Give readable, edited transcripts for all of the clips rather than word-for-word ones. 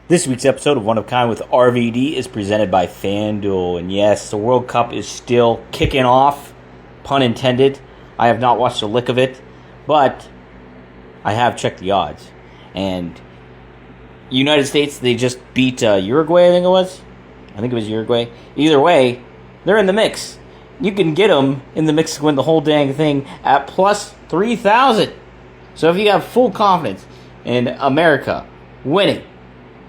This week's episode of One of Kind with RVD is presented by FanDuel. And yes, the World Cup is still kicking off, pun intended. I have not watched a lick of it, but I have checked the odds. And United States, they just beat Uruguay, I think it was. I think it was Uruguay. Either way, they're in the mix. You can get them in the mix to win the whole dang thing at plus 3,000. So if you have full confidence in America winning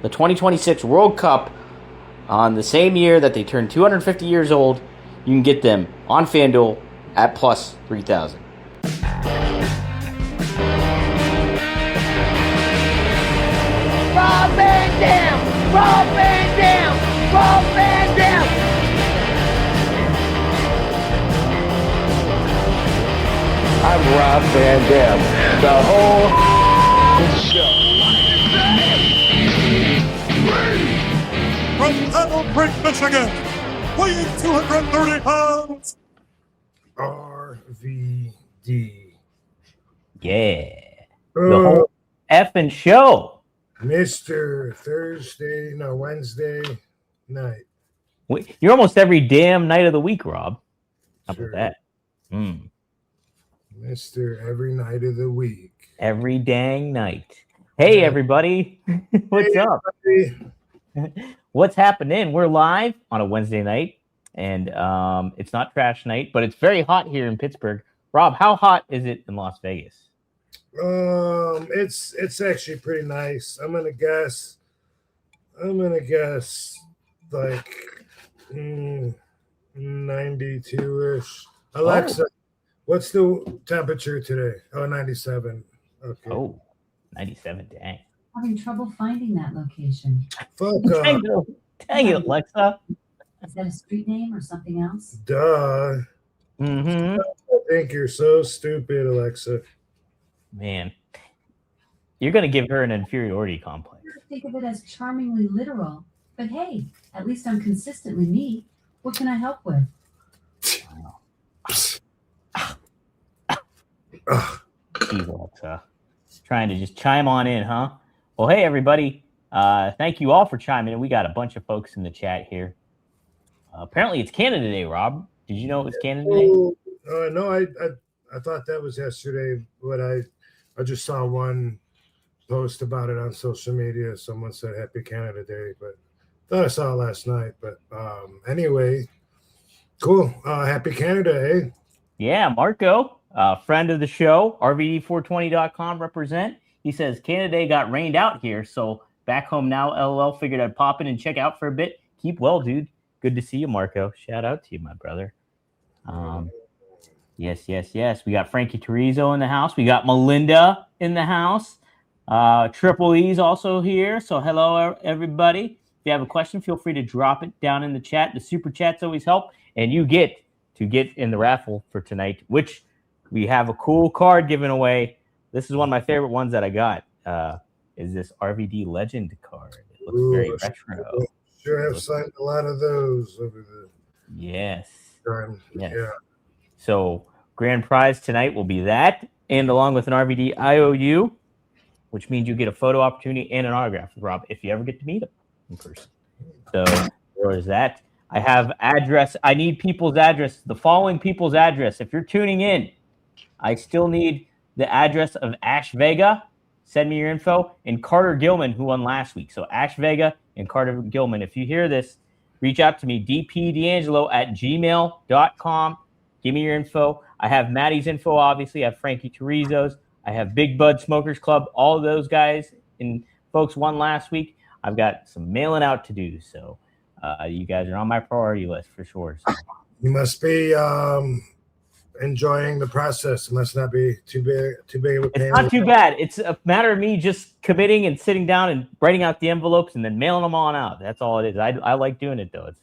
the 2026 World Cup on the same year that they turn 250 years old, you can get them on FanDuel at plus 3,000. Rob Van Dam! Rob Van Dam! Rob Van Dam! I'm Rob Van Dam. The whole show. From Battle Creek, Michigan, weighing 230 pounds, RVD. Yeah. The whole effing show. Mr. Wednesday night. You're almost every damn night of the week, Rob. How Sure. about that? Mr. Every night of the week. Every dang night. Hey, everybody. What's up? Everybody. What's happening? We're live on a Wednesday night, and it's not trash night, but it's very hot here in Pittsburgh. Rob, how hot is it in Las Vegas? It's actually pretty nice. I'm gonna guess like 92-ish. Alexa, what's the temperature today? 97. Okay. Oh, 97, dang. Having trouble finding that location. Fuck Dang it, Alexa. Is that a street name or something else? Duh. Mm-hmm. I think you're so stupid, Alexa. Man, you're going to give her an inferiority complex. I think of it as charmingly literal, but hey, at least I'm consistently me. What can I help with? Jeez, Alexa. Trying to just chime on in, huh? Well, hey, everybody. Thank you all for chiming in. We got a bunch of folks in the chat here. Apparently, it's Canada Day, Rob. Did you know it was Canada Day? No, I thought that was yesterday, but I just saw one post about it on social media. Someone said Happy Canada Day, but I thought I saw it last night. But anyway, cool. Happy Canada, eh? Yeah, Marco, friend of the show, RVD420.com represent. He says, Canada Day got rained out here, so back home now, LOL. Figured I'd pop in and check out for a bit. Keep well, dude. Good to see you, Marco. Shout out to you, my brother. Yes. We got Frankie Turizo in the house. We got Melinda in the house. Triple E's also here. So hello, everybody. If you have a question, feel free to drop it down in the chat. The super chats always help. And you get to get in the raffle for tonight, which we have a cool card given away. This is one of my favorite ones that I got. Is this RVD Legend card. It looks very retro. Sure have signed a lot of those over the Yes. time. Yes. Yeah. So grand prize tonight will be that, and along with an RVD IOU, which means you get a photo opportunity and an autograph with Rob if you ever get to meet him in person. So there's that. I have address. I need people's address. The following people's address. If you're tuning in, I still need the address of Ash Vega. Send me your info. And Carter Gilman, who won last week. So Ash Vega and Carter Gilman. If you hear this, reach out to me, dpdangelo@gmail.com. Give me your info. I have Maddie's info, obviously. I have Frankie Turizo's. I have Big Bud Smokers Club. All of those guys and folks won last week. I've got some mailing out to do. So you guys are on my priority list for sure. So. You must be enjoying the process. It must not be too big of a pain. It's not too bad. It's a matter of me just committing and sitting down and writing out the envelopes and then mailing them on out. That's all it is. I like doing it, though.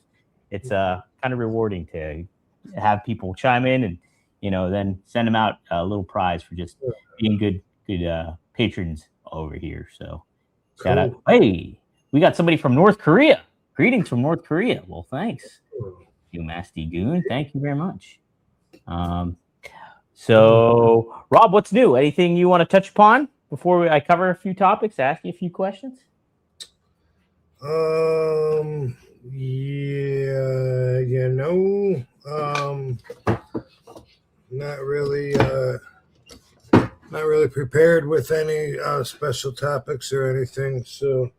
It's kind of rewarding to have people chime in and, then send them out a little prize for just being good patrons over here. So shout out. Hey, we got somebody from North Korea. Greetings from North Korea. Well, thanks. You Masty Goon. Thank you very much. So, Rob, what's new? Anything you want to touch upon before I cover a few topics, ask you a few questions? Yeah, not really, not really prepared with any special topics or anything. So,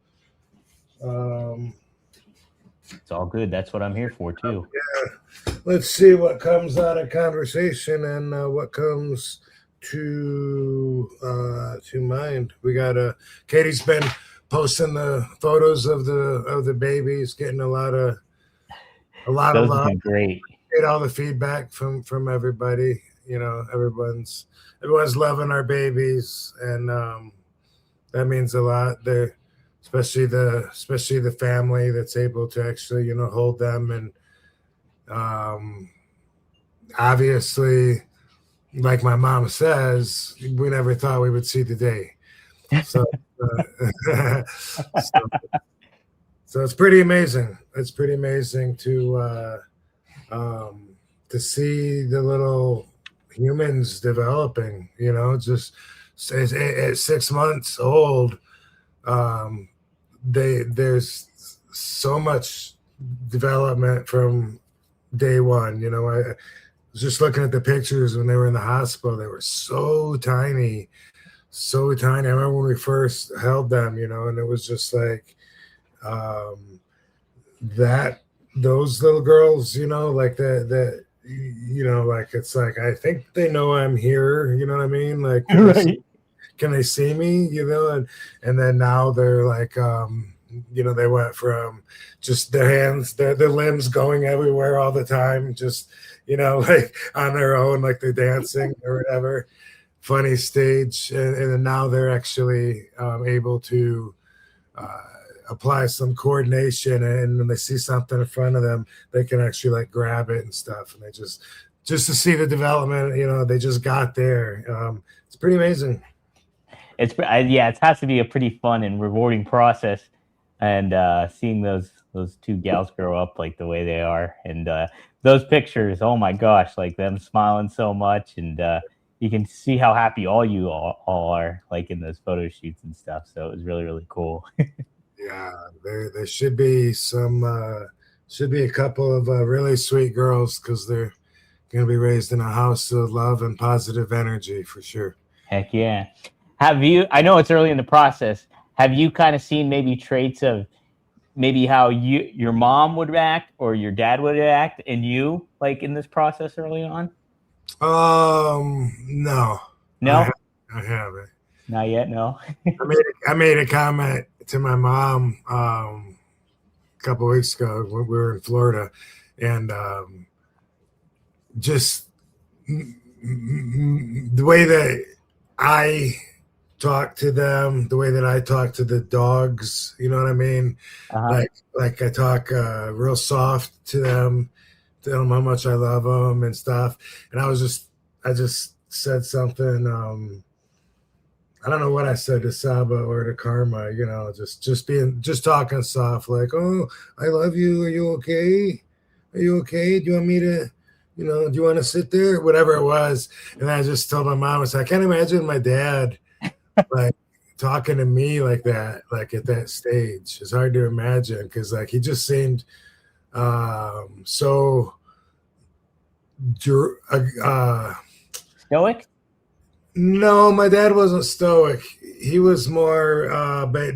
um, It's all good. That's what I'm here for too. let's see what comes out of conversation and what comes to mind. We got Katie's been posting the photos of the babies, getting a lot of Those have love. been great. Get all the feedback from everybody. Everyone's loving our babies, and that means a lot. They're especially the family that's able to actually hold them, and obviously, like my mom says, we never thought we would see the day. So, so it's pretty amazing. It's pretty amazing to see the little humans developing. Just at 6 months old, there's so much development from day one. I was just looking at the pictures when they were in the hospital. They were so tiny, so tiny. I remember when we first held them, and it was just like that. Those little girls, like that. Like it's like I think they know I'm here. You know what I mean? Like, Right. can they see me? And then now they're like, they went from just their hands, their limbs going everywhere all the time, just like on their own, like they're dancing or whatever. Funny stage, and then now they're actually able to apply some coordination, and when they see something in front of them, they can actually like grab it and stuff. And they just to see the development, they just got there. It's pretty amazing. It has to be a pretty fun and rewarding process, and seeing those two gals grow up like the way they are, and those pictures, oh my gosh, like them smiling so much, and you can see how happy all are, like in those photo shoots and stuff. So it was really, really cool. Yeah, there should be a couple of really sweet girls, because they're going to be raised in a house of love and positive energy for sure. Heck yeah. Have you, I know it's early in the process, have you kind of seen maybe traits of maybe how your mom would react or your dad would react in you, like in this process early on? No. No? I haven't. Not yet, no. I made a comment to my mom a couple of weeks ago when we were in Florida, and just the way that I talk to them, the way that I talk to the dogs, you know what I mean? Uh-huh. Like I talk real soft to them, tell them how much I love them and stuff. And I just said something. I don't know what I said to Saba or to Karma, just talking soft, like, oh, I love you. Are you okay? Are you okay? Do you want me to, do you want to sit there? Whatever it was. And I just told my mom, I can't imagine my dad like talking to me like that, like at that stage. It's hard to imagine, because like he just seemed so Stoic? No, my dad wasn't stoic. He was more, but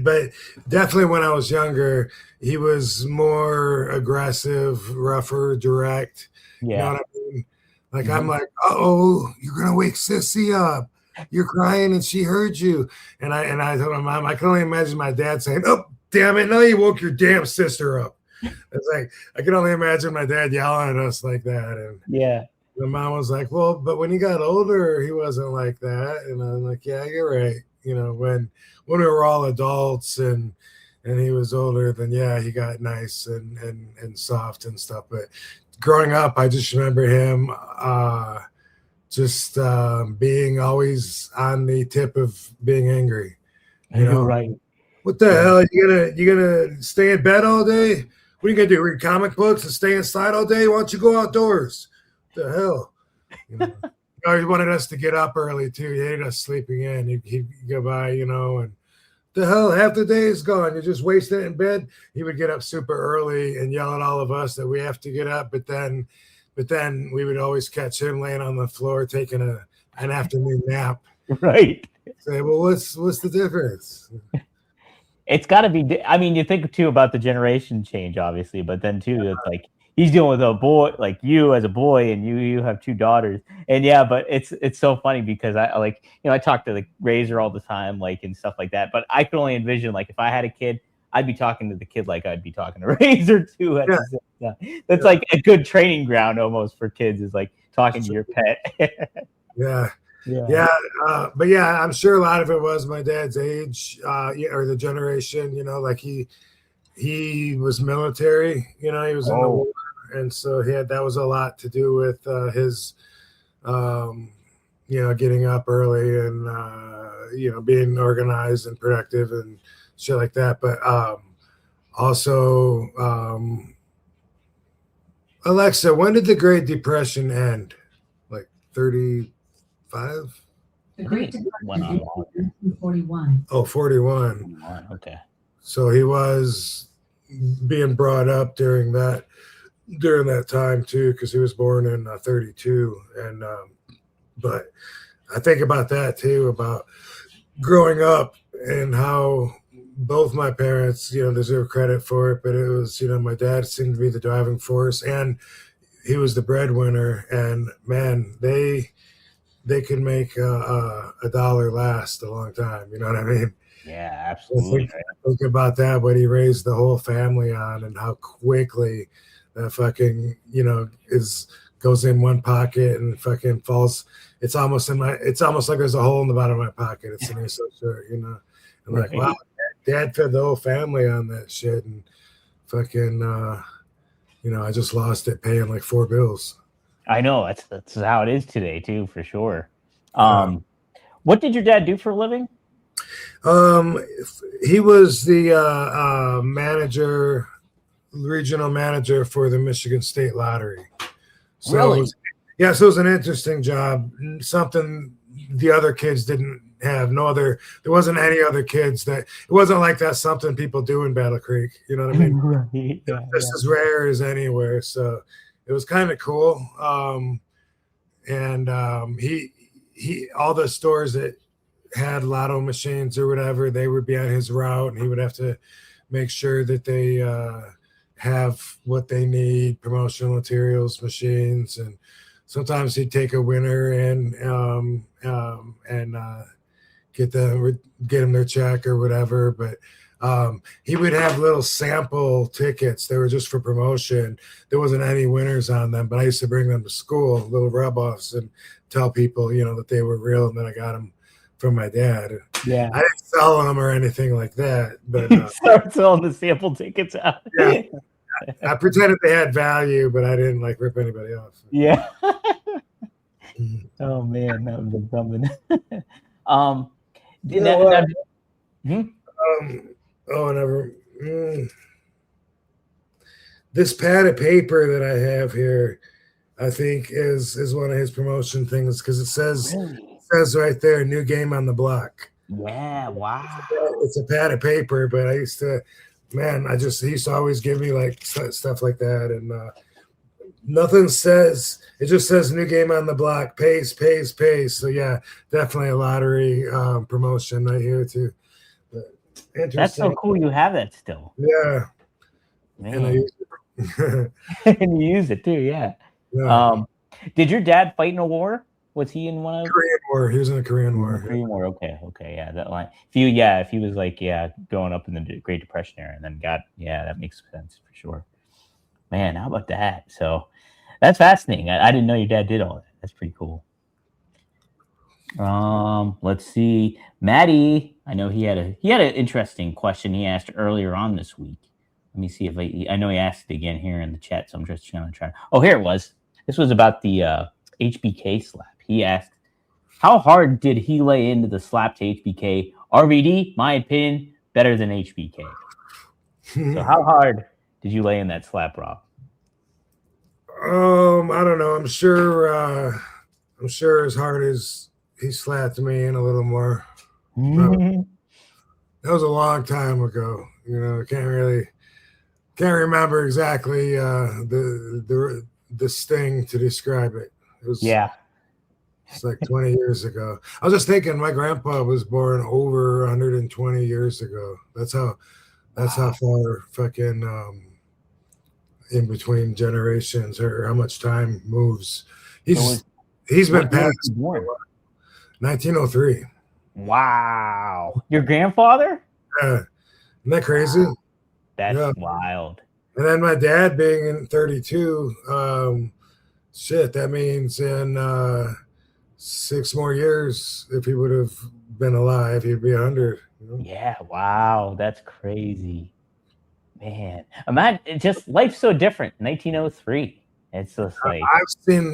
definitely when I was younger, he was more aggressive, rougher, direct. Yeah. You know what I mean? Like, I'm like, oh, you're gonna wake Sissy up. You're crying, and she heard you. And I told my mom, I can only imagine my dad saying, "Oh, damn it! No, you woke your damn sister up." It's like I can only imagine my dad yelling at us like that. And yeah. The mom was like, well, but when he got older, he wasn't like that. And I'm like, yeah, you're right. When we were all adults and he was older, then yeah, he got nice and soft and stuff. But growing up, I just remember him being always on the tip of being angry. You're right. What the hell? You gonna stay in bed all day? What are you gonna do? Read comic books and stay inside all day? Why don't you go outdoors? The hell, he wanted us to get up early too. He hated us sleeping in. He'd go by, and the hell, half the day is gone. You're just wasting it in bed. He would get up super early and yell at all of us that we have to get up. But then we would always catch him laying on the floor taking an afternoon nap. Right. Say, well, what's the difference? It's got to be. I mean, you think too about the generation change, obviously, but then too, it's like he's dealing with a boy, like you as a boy, and you have 2 daughters, and yeah. But it's so funny because I talk to the Razor all the time, like and stuff like that. But I could only envision like if I had a kid, I'd be talking to the kid like I'd be talking to Razor too. At the same time. That's like a good training ground almost for kids is like talking to your pet. Yeah. But yeah, I'm sure a lot of it was my dad's age, or the generation. Like he was military. He was in the war, and so that was a lot to do with his, getting up early and being organized and productive and shit like that. But also, Alexa, when did the Great Depression end? Like 35? The Great Depression ended in 1941. Oh, 41. Okay. So he was being brought up during that time too, because he was born in 32. And but I think about that too, about growing up and how both my parents, deserve credit for it, but it was, my dad seemed to be the driving force, and he was the breadwinner. And man, they could make a dollar last a long time. You know what I mean? Yeah, absolutely. Think about that, what he raised the whole family on, and how quickly that fucking, goes in one pocket and fucking falls. It's almost like there's a hole in the bottom of my pocket. It's an so short, I'm like, wow, dad fed the whole family on that shit, and fucking, I just lost it paying like 4 bills. I know that's how it is today too, for sure. What did your dad do for a living? He was the manager, regional manager for the Michigan State Lottery. So really? So it was an interesting job. Something the other kids didn't have. There wasn't any other kids it wasn't like that's something people do in Battle Creek. You know what I mean? Right. Just as rare as anywhere. So it was kind of cool. He all the stores that had lotto machines or whatever, they would be on his route, and he would have to make sure that they have what they need, promotional materials, machines, and sometimes he'd take a winner and get them their check or whatever. But he would have little sample tickets. They were just for promotion. There wasn't any winners on them, but I used to bring them to school, little rub-offs, and tell people, that they were real, and then I got them from my dad. Yeah, I didn't sell them or anything like that, but start selling the sample tickets out. Yeah, I pretended they had value, but I didn't like rip anybody off. Yeah. Oh man, that would be something. This pad of paper that I have here, I think is one of his promotion things, because it says right there, new game on the block. Yeah, wow. It's a pad of paper, but he used to always give me like stuff like that, and nothing says, it just says new game on the block, pace. So yeah, definitely a lottery promotion right here too. But that's so cool. You have that still. Yeah. Man. And I use it. And you use it too, yeah. Did your dad fight in a war? Was he in one of Korean War? He was in the Korean War. Korean War. Okay, yeah. That line. If he was like growing up in the Great Depression era, and then that makes sense for sure. Man, how about that? So that's fascinating. I didn't know your dad did all that. That's pretty cool. Let's see, Maddie. I know he had an interesting question he asked earlier on this week. Let me see if I know he asked it again here in the chat, so I'm just going to try. Oh, here it was. This was about the HBK slap. He asked, how hard did he lay into the slap to HBK? RVD, my opinion, better than HBK. So how hard did you lay in that slap, Rob? I don't know. I'm sure as hard as he slapped me in a little more. That was a long time ago. Can't remember exactly the sting to describe it. Yeah. It's like 20 years ago. I was just thinking, my grandpa was born over 120 years ago. That's how far fucking in between generations, or how much time moves. He's been What year was passed he born? 1903. Wow. Your grandfather? Yeah, isn't that crazy? That's Yeah. wild. And then my dad being in 32, shit, that means in 6 more years, if he would have been alive, he'd be 100. Yeah, wow. That's crazy. Man. Imagine, just life's so different. 1903. It's just like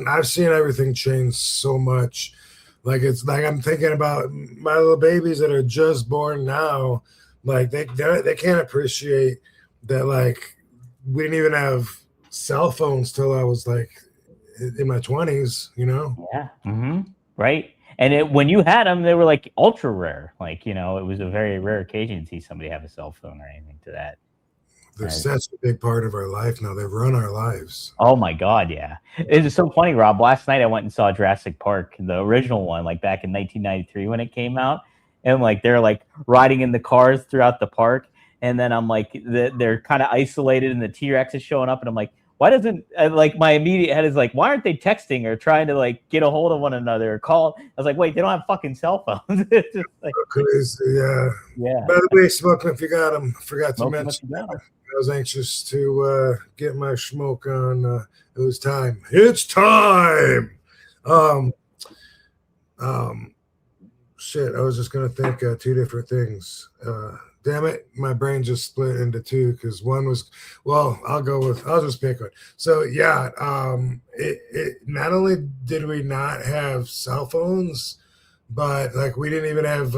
I've seen everything change so much. Like, it's like I'm thinking about my little babies that are just born now. Like, they can't appreciate that. Like, we didn't even have cell phones till I was like in my 20s. yeah. Right. And when you had them, they were like ultra rare. Like, it was a very rare occasion to see somebody have a cell phone or anything to that. They're such a big part of our life now. They've run our lives. Oh my God, yeah. It's so funny, Rob. Last night I went and saw Jurassic Park, the original one, like back in 1993 when it came out. And like they're like riding in the cars throughout the park. And then I'm like, they're kind of isolated and the T-Rex is showing up. And I'm like, why doesn't, like, my immediate head is like, why aren't they texting or trying to like get a hold of one another or call? I was like, wait, they don't have fucking cell phones. It's just like, Crazy, yeah. yeah. By the way, smoking, if you got them, forgot to Smoking mention if you got 'em. that. I was anxious to get my smoke on. It was time. It's time. Shit, I was just gonna think two different things. Damn it, my brain just split into two because one was, well, I'll just pick one. So yeah, it not only did we not have cell phones, but like we didn't even have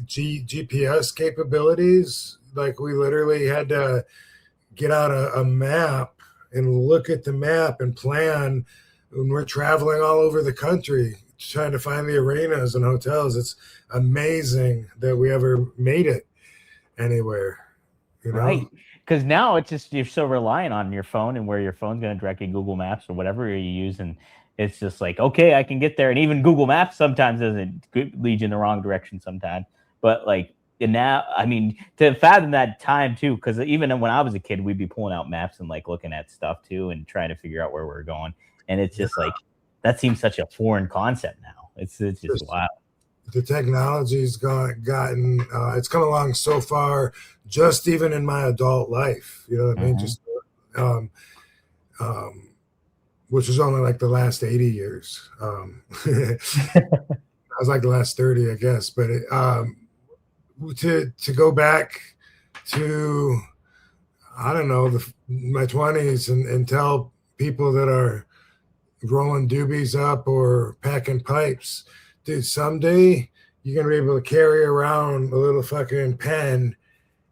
GPS capabilities. Like, we literally had to get out a map and look at the map and plan when we're traveling all over the country trying to find the arenas and hotels. It's amazing that we ever made it anywhere, Right. Because now it's just, you're so reliant on your phone and where your phone's going to direct you, Google Maps or whatever you use. And it's just like, okay, I can get there. And even Google Maps sometimes doesn't lead you in the wrong direction sometimes. But like, and now, I mean, to fathom that time too, because even when I was a kid, we'd be pulling out maps and like looking at stuff too and trying to figure out where we're going. And it's just like, that seems such a foreign concept now. It's just wild. The technology's gotten it's come along so far, just even in my adult life. You know what I mean? Just which is only like the last 80 years. I was like the last 30, I guess. But to go back to, I don't know, my 20s and tell people that are rolling doobies up or packing pipes, dude, someday you're going to be able to carry around a little fucking pen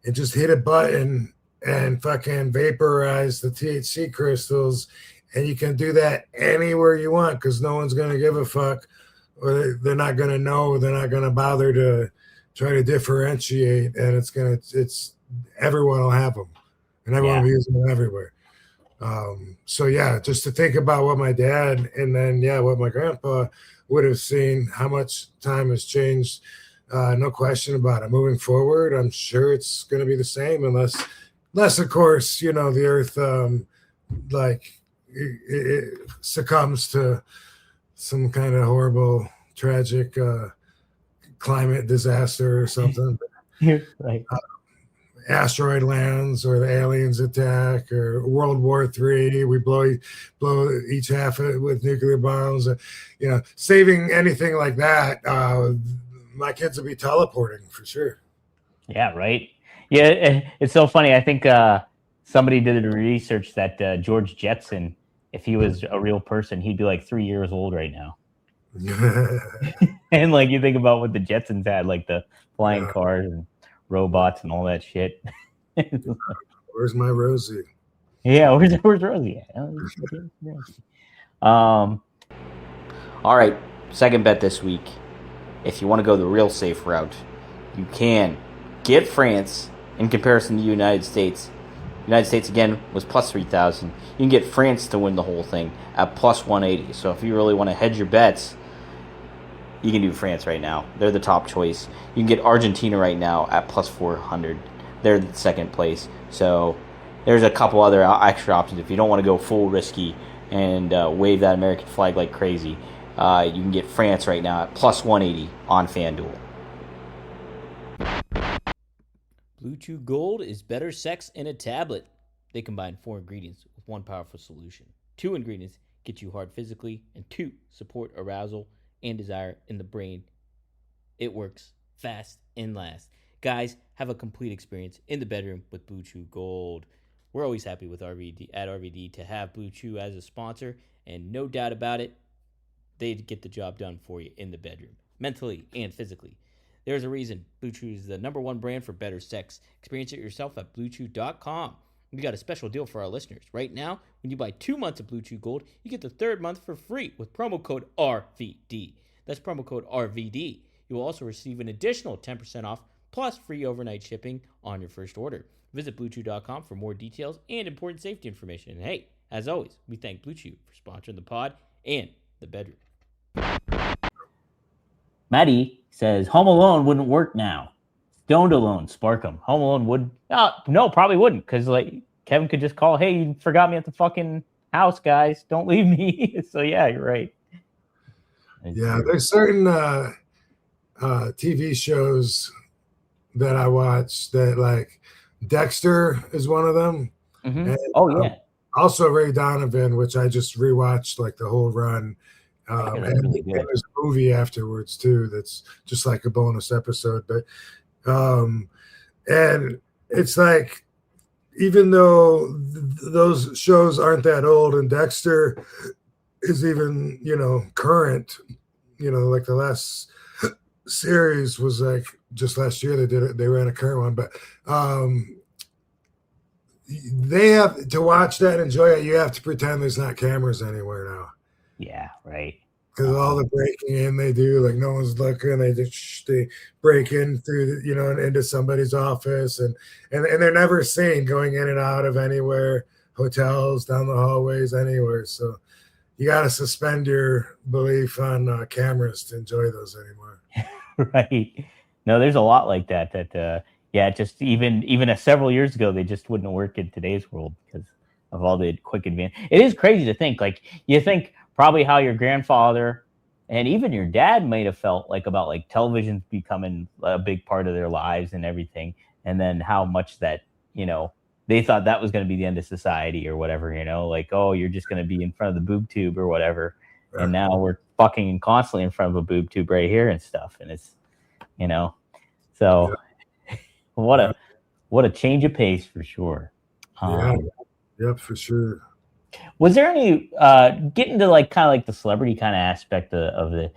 and just hit a button and fucking vaporize the THC crystals. And you can do that anywhere you want because no one's going to give a fuck, or they're not going to know. They're not going to bother to try to differentiate. And it's everyone will have them, and everyone will be using them everywhere. So yeah, just to think about what my dad and then what my grandpa would have seen, how much time has changed. No question about it. Moving forward, I'm sure it's going to be the same, unless of course, the earth it succumbs to some kind of horrible, tragic climate disaster or something. Right. Asteroid lands, or the aliens attack, or World War III. We blow each half of it with nuclear bombs. Saving anything like that, my kids will be teleporting for sure. Yeah, right. Yeah, it's so funny. I think somebody did research that George Jetson, if he was a real person, he'd be like 3 years old right now. And like, you think about what the Jetsons had, like the flying cars and robots and all that shit. Where's my Rosie? Yeah, where's Rosie at? All right, second bet this week. If you want to go the real safe route, you can get France in comparison to the United States. United States, again, was plus 3,000. You can get France to win the whole thing at plus 180. So if you really want to hedge your bets, you can do France right now. They're the top choice. You can get Argentina right now at plus 400. They're the second place. So there's a couple other extra options. If you don't want to go full risky and wave that American flag like crazy, you can get France right now at plus 180 on FanDuel. Blue Chew Gold is better sex in a tablet. They combine 4 ingredients with one powerful solution. 2 ingredients get you hard physically, and 2 support arousal and desire in the brain. It works fast and lasts. Guys, have a complete experience in the bedroom with Blue Chew Gold. We're always happy with RVD to have Blue Chew as a sponsor, and no doubt about it, they get the job done for you in the bedroom, mentally and physically. There's a reason Blue Chew is the #1 brand for better sex. Experience it yourself at BlueChew.com. We got a special deal for our listeners. Right now, when you buy 2 months of Blue Chew Gold, you get the 3rd month for free with promo code RVD. That's promo code RVD. You will also receive an additional 10% off plus free overnight shipping on your first order. Visit BlueChew.com for more details and important safety information. And hey, as always, we thank Blue Chew for sponsoring the pod and the bedroom. Maddie says Home Alone wouldn't work now. Stoned Alone, spark 'em. Home Alone would no, probably wouldn't, because like Kevin could just call, hey, you forgot me at the fucking house, guys. Don't leave me. So yeah, you're right. Yeah, there's certain TV shows that I watch that, like Dexter is one of them. Mm-hmm. And, Oh yeah. Also Ray Donovan, which I just rewatched like the whole run. And really good. there's a movie afterwards too that's just like a bonus episode. But and it's like, even though those shows aren't that old, and Dexter is even, current, like the last series was like just last year they ran a current one, but they have to watch that and enjoy it. You have to pretend there's not cameras anywhere now. Yeah, right. Because all the breaking in they do, like no one's looking, they break in through and into somebody's office, and they're never seen going in and out of anywhere, hotels, down the hallways, anywhere. So you got to suspend your belief on cameras to enjoy those anymore. Right. No, there's a lot like that. Just even several years ago, they just wouldn't work in today's world because of all the quick advance. It is crazy to think, like, you think probably how your grandfather and even your dad might have felt like about like television becoming a big part of their lives and everything. And then how much that, they thought that was going to be the end of society or whatever, like, oh, you're just going to be in front of the boob tube or whatever. Right. And now we're fucking constantly in front of a boob tube right here and stuff. And it's, so yeah. What a change of pace for sure. Yep, for sure. Was there any getting to like kind of like the celebrity kind of aspect of the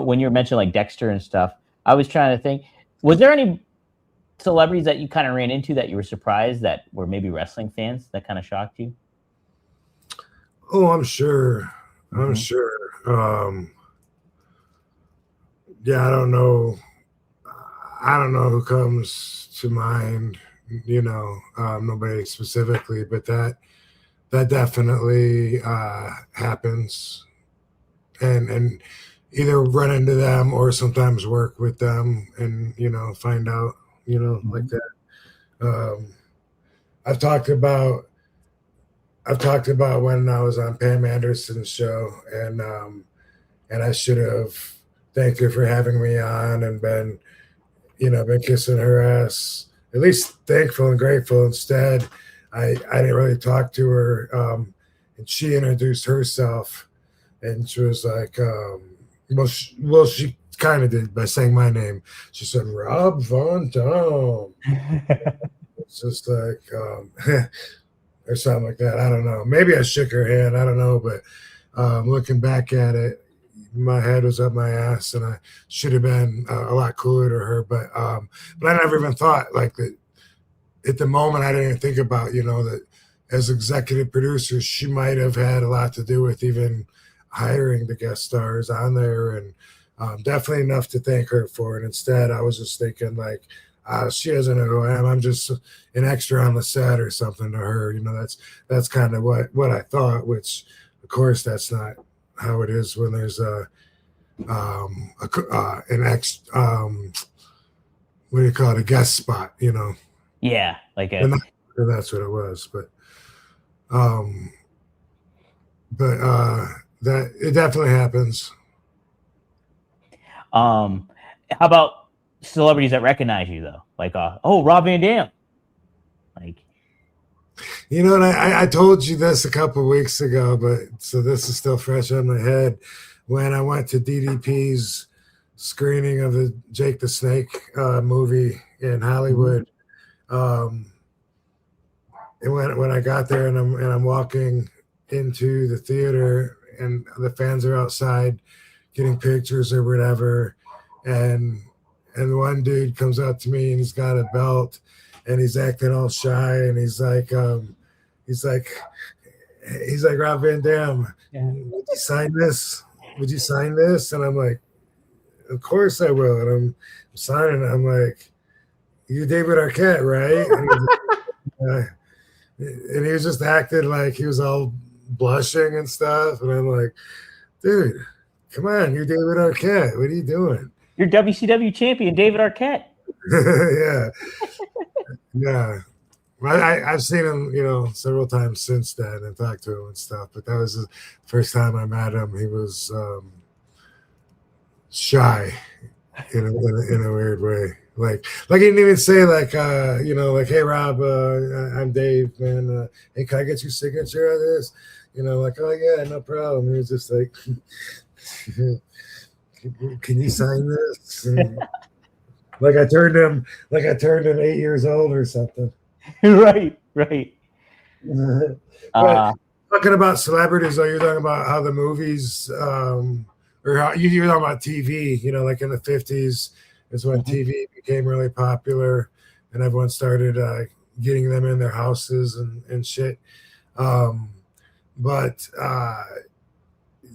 when you were mentioning like Dexter and stuff, I was trying to think, was there any celebrities that you kind of ran into that you were surprised that were maybe wrestling fans that kind of shocked you? Oh, I'm sure. Mm-hmm. I'm sure. I don't know. I don't know who comes to mind, nobody specifically, but that definitely happens, and either run into them or sometimes work with them and find out mm-hmm. like that. I've talked about when I was on Pam Anderson's show, and I should have thanked her for having me on and been kissing her ass, at least thankful and grateful. Instead, I didn't really talk to her, and she introduced herself, and she was like, she kind of did by saying my name. She said, Rob Von Dam. It's just like, or something like that. I don't know. Maybe I shook her hand. I don't know, but looking back at it, my head was up my ass, and I should have been a lot cooler to her. But I never even thought like that. At the moment, I didn't think about, that as executive producer, she might have had a lot to do with even hiring the guest stars on there, and definitely enough to thank her for it. Instead, I was just thinking like, she doesn't know who I am. I'm just an extra on the set or something to her. That's kind of what I thought, which of course that's not how it is when there's an ex what do you call it, a guest spot, Yeah, like and that's what it was. But that it definitely happens. How about celebrities that recognize you though? Like, Rob Van Dam. Like, And I told you this a couple of weeks ago, but so this is still fresh on my head. When I went to DDP's screening of the Jake the Snake movie in Hollywood, and when I got there and I'm walking into the theater and the fans are outside getting pictures or whatever, and one dude comes up to me and he's got a belt and he's acting all shy and he's like Rob Van Dam, would you sign this? Would you sign this? And I'm like, of course I will. And I'm signing it. I'm like, you David Arquette, right? And he was just acting like he was all blushing and stuff. And I'm like, dude, come on, you're David Arquette. What are you doing? You're WCW champion, David Arquette. Yeah. I've seen him, several times since then and talked to him and stuff. But that was the first time I met him. He was shy in a weird way. Like he didn't even say like, hey Rob, I'm Dave, man. Hey, can I get your signature on this? Like, oh yeah, no problem. He was just like, can you sign this? And, like I turned him 8 years old or something. Right. Talking about celebrities, though, you're talking about how the movies, or how you're talking about TV. Like in the 50s is when TV became really popular, and everyone started getting them in their houses and shit. But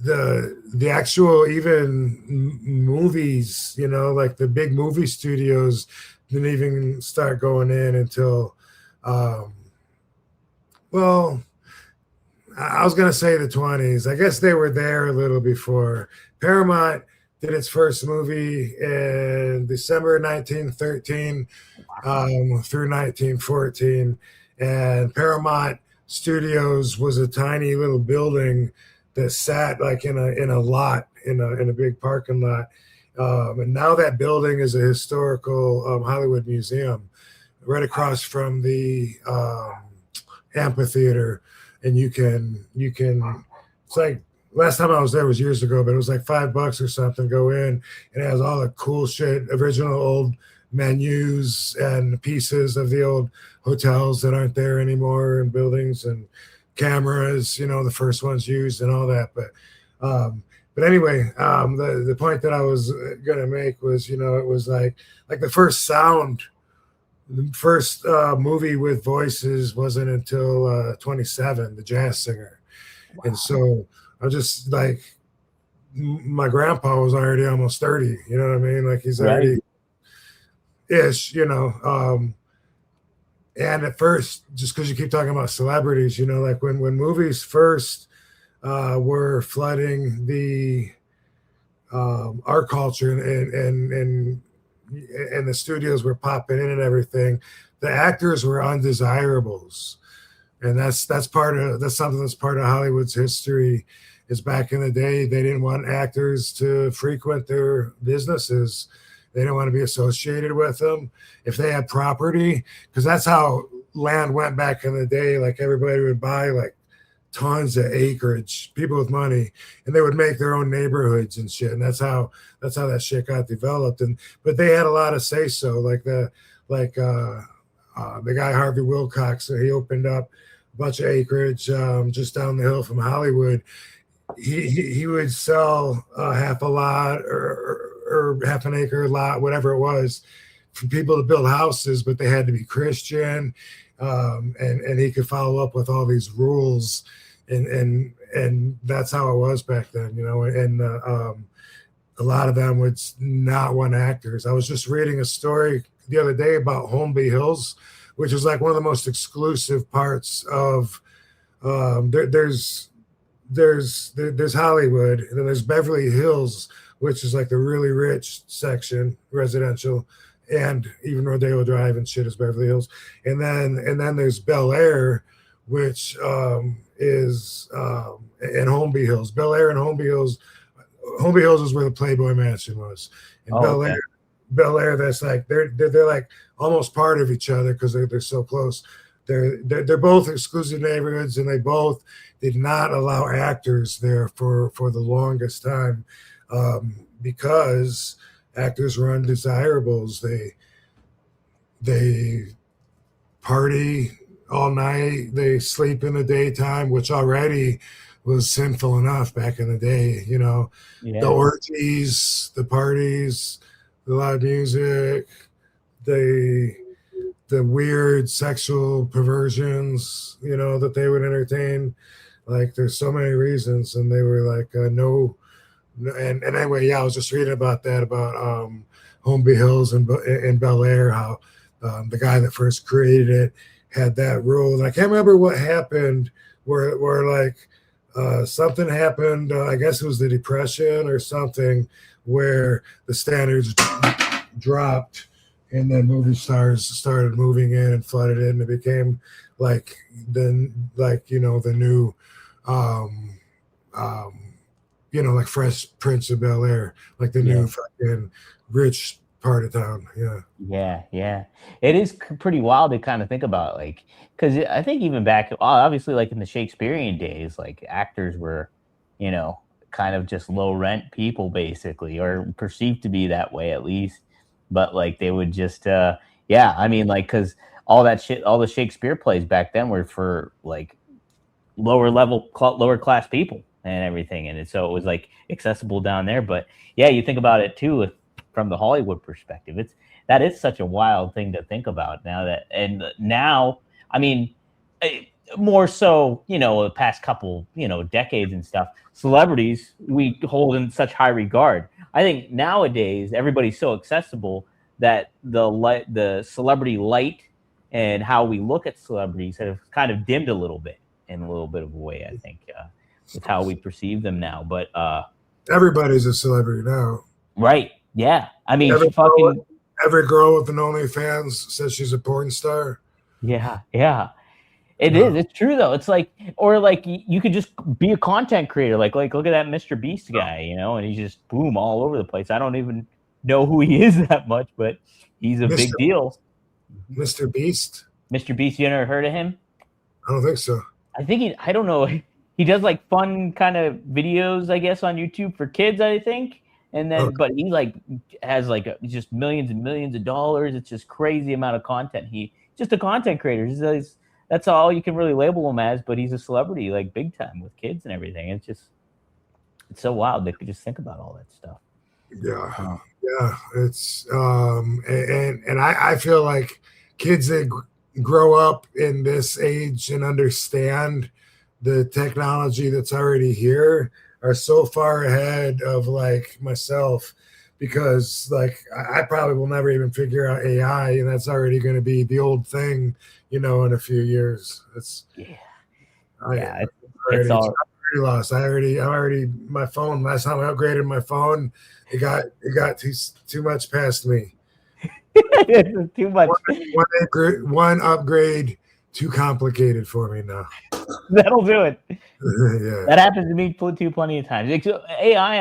the actual even movies, like the big movie studios didn't even start going in until, well, I was going to say the 20s. I guess they were there a little before. Paramount did its first movie in December 1913 through 1914. And Paramount Studios was a tiny little building that sat like in a lot, in a big parking lot. And now that building is a historical Hollywood museum right across from the amphitheater. And you can, it's like, last time I was there was years ago, but it was like $5 or something, go in, and it has all the cool shit, original old menus and pieces of the old hotels that aren't there anymore, and buildings and cameras, the first ones used and all that. But anyway, the point that I was going to make was, it was like the first movie with voices wasn't until 27, The Jazz Singer. Wow. And so I just like, my grandpa was already almost 30, you know what I mean? Like he's already ish, and at first, just because you keep talking about celebrities, like when movies first were flooding the art culture and the studios were popping in and everything, the actors were undesirables. And that's something that's part of Hollywood's history. Is back in the day, they didn't want actors to frequent their businesses. They didn't want to be associated with them. If they had property, because that's how land went back in the day. Like everybody would buy like tons of acreage, people with money, and they would make their own neighborhoods and shit. And that's how that shit got developed. But they had a lot of say so. Like the guy Harvey Wilcox, he opened up a bunch of acreage just down the hill from Hollywood. He would sell half a lot or half an acre lot, whatever it was, for people to build houses, but they had to be Christian, and he could follow up with all these rules, and that's how it was back then, and a lot of them would not want actors. I was just reading a story the other day about Holmby Hills, which is like one of the most exclusive parts of there's Hollywood, and then there's Beverly Hills, which is like the really rich section, residential, and even Rodeo Drive and shit is Beverly Hills. And then there's Bel Air, which is in Holmby Hills. Bel Air and Holmby Hills. Holmby Hills is where the Playboy Mansion was. And Bel Air, that's like they're like almost part of each other because they're so close. They're both exclusive neighborhoods, and they both did not allow actors there for the longest time because actors were undesirables. They party all night. They sleep in the daytime, which already was sinful enough back in the day. You know, the orgies, the parties, the loud music, the weird sexual perversions, you know, that they would entertain. Like, there's so many reasons, and they were like, no. And anyway, I was just reading about that, about Holmby Hills and Bel Air, how the guy that first created it had that rule. And I can't remember what happened where like something happened. I guess it was the Depression or something, where the standards dropped, and then movie stars started moving in and flooded in. It became like the new like Fresh Prince of Bel Air, like the new fucking rich part of town. Yeah. It is pretty wild to kind of think about, like, because I think even back, obviously, like in the Shakespearean days, like actors were, kind of just low rent people, basically, or perceived to be that way at least. But like they would just, because all that shit, all the Shakespeare plays back then were for like lower class people and everything, and so it was like accessible down there. But yeah, you think about it too from the Hollywood perspective. That is such a wild thing to think about now. I mean, more so, the past couple, decades and stuff. Celebrities we hold in such high regard. I think nowadays everybody's so accessible that the celebrity light and how we look at celebrities have kind of dimmed a little bit in a little bit of a way, I think, with how we perceive them now. But everybody's a celebrity now. Right. Yeah. I mean, every girl with an OnlyFans says she's a porn star. Yeah. It is. It's true though. It's like, or like you could just be a content creator. Like look at that Mr. Beast guy, and he's just boom all over the place. I don't even know who he is that much, but he's a big deal. Mr. Beast. Mr. Beast. You ever heard of him? I don't think so. I think I don't know. He does like fun kind of videos, I guess, on YouTube for kids, I think. And then, but he like has like just millions and millions of dollars. It's just crazy amount of content. He's just a content creator. That's all you can really label him as, but he's a celebrity, like big time with kids and everything. It's so wild. They could just think about all that stuff. Yeah. It's and I feel like kids that grow up in this age and understand the technology that's already here are so far ahead of like myself, because like I probably will never even figure out AI, and that's already going to be the old thing, in a few years. It's already lost. I already my phone. Last time I upgraded my phone, it got too much past me. Too much. One upgrade too complicated for me now. That'll do it. Yeah. That happens to me too plenty of times. Like, AI,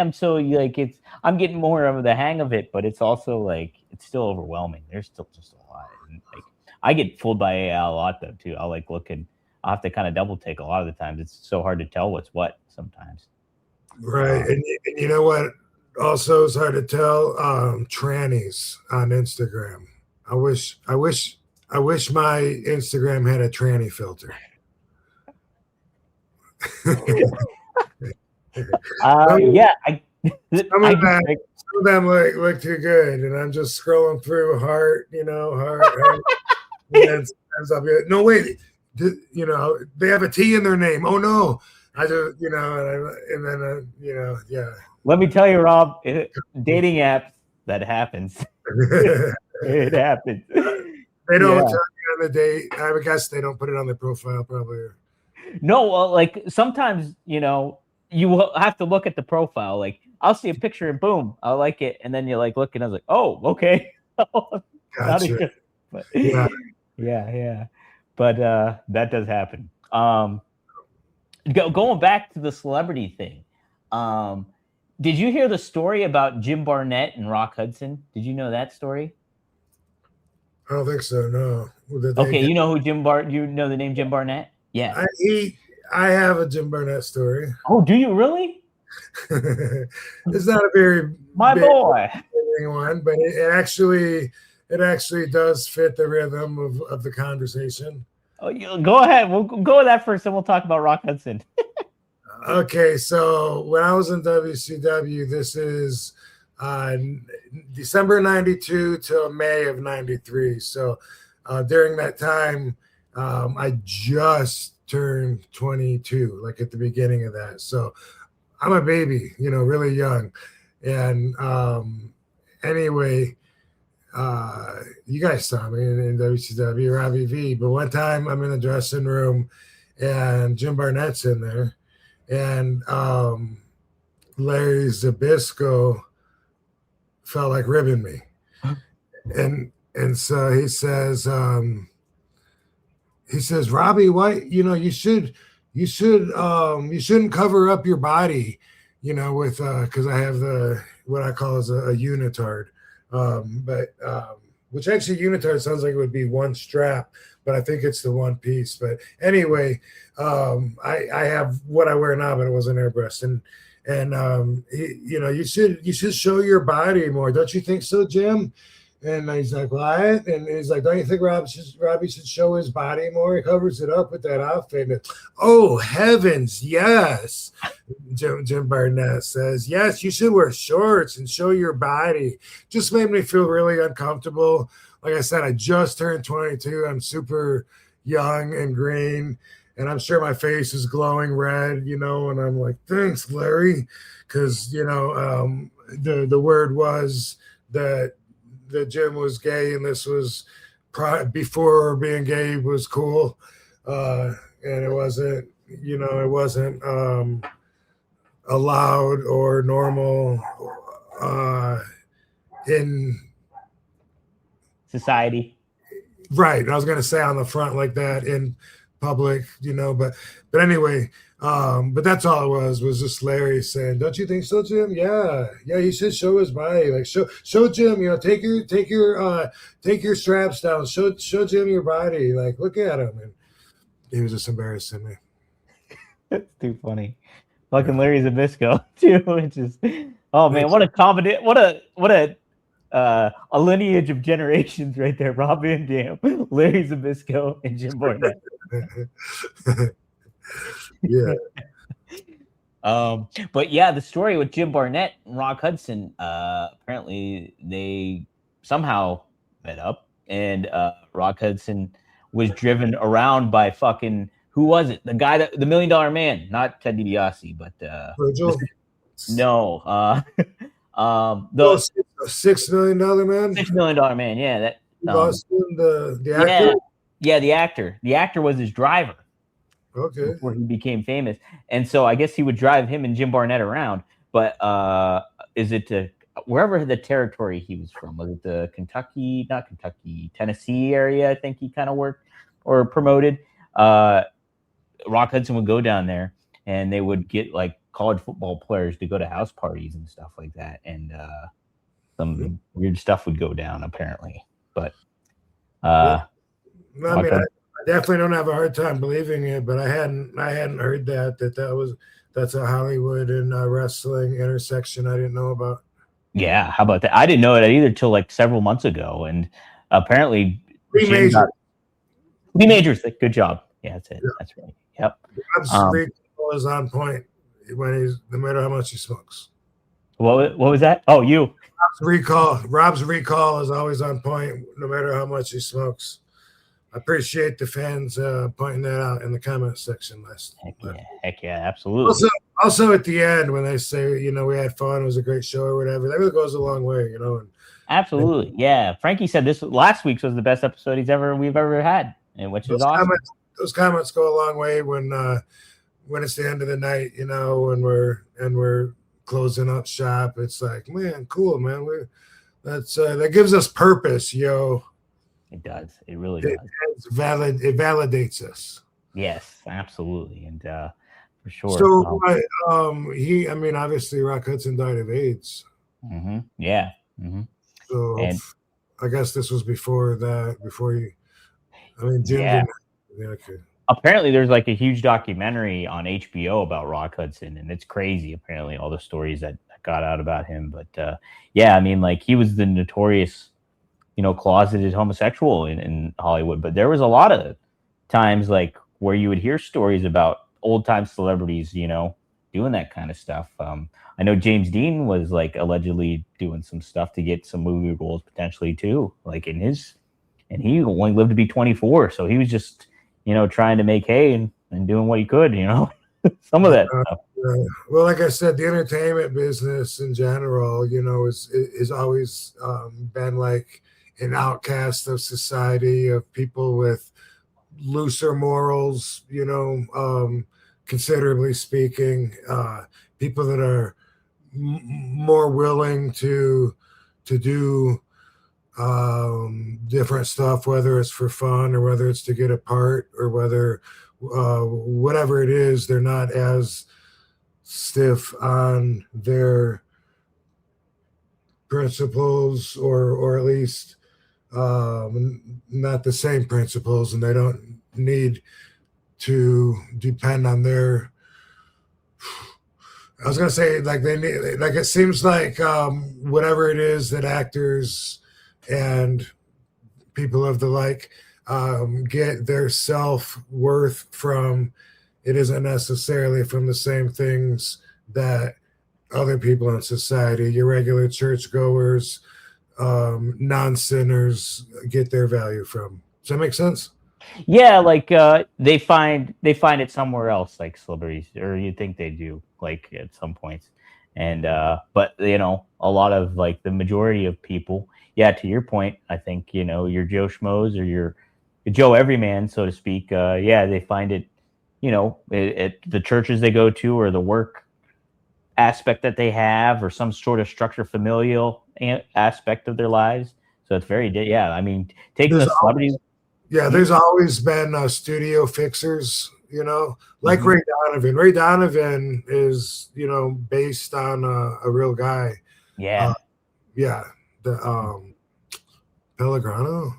I'm getting more of the hang of it, but it's also like it's still overwhelming. There's still just a lot. And, like, I get fooled by AI a lot though too. I'll like look and I'll have to kind of double take a lot of the times. It's so hard to tell what's what sometimes. Right, and you know what? Also, it's hard to tell. Trannies on Instagram. I wish my Instagram had a tranny filter. Some of them look too good, and I'm just scrolling through heart. And sometimes I'll be like, no wait, they have a T in their name. Oh no, I just Let me tell you, Rob, dating apps, that happens. It happens. They don't Yeah. tell you on the date. I guess they don't put it on their profile, probably. No, well, like sometimes, you will have to look at the profile. Like I'll see a picture and boom, I like it, and then you like look and I was like, oh, okay. Not Gotcha. even- but, Yeah. yeah. But that does happen. Going back to the celebrity thing, did you hear the story about Jim Barnett and Rock Hudson? Did you know that story? I don't think so. No. Okay, you know who you know the name Jim Barnett? Yeah. I have a Jim Barnett story. Oh, do you really? It's not a very My big boy. one, but it actually does fit the rhythm of the conversation. Oh, go ahead. We'll go with that first, and we'll talk about Rock Hudson. Okay, so when I was in WCW, this is December '92 till May of '93. So during that time, I just turned 22, like at the beginning of that. So I'm a baby, really young. And anyway, you guys saw me in WCW or RVD, but one time I'm in the dressing room and Jim Barnett's in there, and Larry Zbyszko felt like ribbing me. And so he says, Robbie, why, you shouldn't cover up your body, with because I have what I call as a unitard. Which actually unitard sounds like it would be one strap, but I think it's the one piece. But anyway, I have what I wear now, but it wasn't airbrush. And you should show your body more. Don't you think so, Jim? And he's like, what? And he's like, don't you think Robbie should show his body more? He covers it up with that outfit. And oh, heavens, yes. Jim Barnett says, yes, you should wear shorts and show your body. Just made me feel really uncomfortable. Like I said, I just turned 22. I'm super young and green. And I'm sure my face is glowing red, and I'm like, thanks, Larry. Because, the word was that Jim was gay, and this was before being gay was cool. And it wasn't, allowed or normal in Society. Right. I was going to say on the front like that in public, but anyway, but that's all it was just Larry saying, don't you think so, Jim? Yeah, he should show his body. Like show Jim, take your straps down, show Jim your body, like look at him. And he was just embarrassing me. That's too funny. Fucking Larry Zbyszko too. It's just, oh man, what a lineage of generations right there. Rob Van Dam, Larry Zbyszko, and Jim Barnett. Yeah. But yeah, the story with Jim Barnett and Rock Hudson, apparently they somehow met up, and Rock Hudson was driven around by fucking, who was it? The guy the $1 Million Man, not Ted DiBiase, but Virgil? No, the $6 million man. $6 Million Man, yeah, that the actor. Yeah, the actor. The actor was his driver. Okay. Before he became famous, and so I guess he would drive him and Jim Barnett around. But is it to wherever the territory he was from? Was it the Tennessee area? I think he kind of worked or promoted. Rock Hudson would go down there, and they would get like college football players to go to house parties and stuff like that, and some weird stuff would go down apparently. But I mean, I definitely don't have a hard time believing it, but I hadn't heard that's a Hollywood and wrestling intersection I didn't know about. Yeah, how about that? I didn't know it either till like several months ago, and apparently Lee Majors. Good job. Yeah, that's it. Yeah. That's right. Yep. Rob's recall is on point when no matter how much he smokes. What was that? Oh, you. Rob's recall is always on point no matter how much he smokes. I appreciate the fans pointing that out in the comment section last. Heck yeah, absolutely. Also at the end when they say, we had fun, it was a great show or whatever, that really goes a long way, and Absolutely. Yeah. Frankie said this last week's was the best episode we've ever had, and which is awesome. Those comments go a long way when it's the end of the night, you know, and we're closing up shop. It's like, man, cool, man. That gives us purpose, yo. It does. It really does. It validates us. Yes, absolutely, and for sure. So, obviously, Rock Hudson died of AIDS. Mm-hmm. Yeah. Mm-hmm. So, and I guess this was before that. Before you, Jim. Yeah. Okay. Apparently, there's like a huge documentary on HBO about Rock Hudson, and it's crazy. Apparently, all the stories that got out about him. But yeah, I mean, like he was the notorious, closeted homosexual in Hollywood. But there was a lot of times like where you would hear stories about old time celebrities, doing that kind of stuff. I know James Dean was like allegedly doing some stuff to get some movie roles potentially too, like and he only lived to be 24, so he was just trying to make hay and doing what he could, some of that stuff. Well, like I said, the entertainment business in general, is always been like an outcast of society, of people with looser morals, considerably speaking, people that are more willing to do different stuff, whether it's for fun or whether it's to get a part or whether whatever it is, they're not as stiff on their principles or at least not the same principles, and they don't need to depend on their, I was going to say, like they need, like it seems like whatever it is that actors and people of the like get their self-worth from, it isn't necessarily from the same things that other people in society, your regular churchgoers, non-sinners, get their value from. Does that make sense? Yeah, like they find it somewhere else, like celebrities, or you think they do, like at some points. And but a lot of like the majority of people, yeah, to your point, I think your Joe Schmoes or your Joe Everyman, so to speak, yeah, they find it, at the churches they go to or the work aspect that they have or some sort of structure familial aspect of their lives. So it's very, yeah, I mean, taking the celebrities. Yeah, there's always been studio fixers, like Ray Donovan. Ray Donovan is, based on a real guy. Yeah. Yeah. The Pellegrino.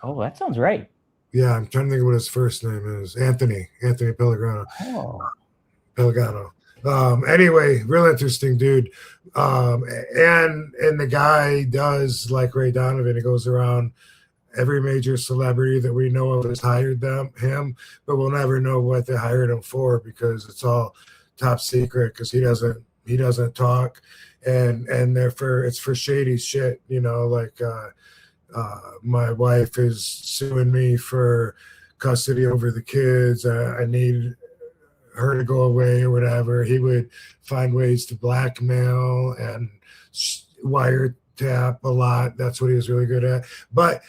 Oh, that sounds right. Yeah, I'm trying to think of what his first name is. Anthony Pellegrino. Oh. Pellegrino. Anyway, real interesting dude. And the guy does like Ray Donovan. He goes around. Every major celebrity that we know of has hired him, but we'll never know what they hired him for because it's all top secret because he doesn't talk, and therefore it's for shady shit. Like my wife is suing me for custody over the kids. I need her to go away or whatever. He would find ways to blackmail and wiretap a lot. That's what he was really good at. But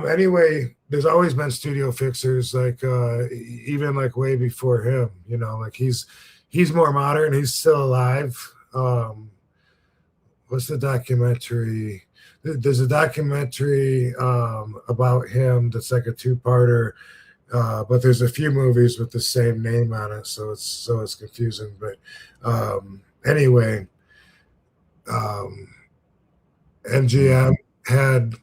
anyway, there's always been studio fixers, like even like way before him. Like he's more modern. He's still alive. What's the documentary? There's a documentary about him that's like a two-parter. But there's a few movies with the same name on it, so it's confusing. But anyway, MGM had,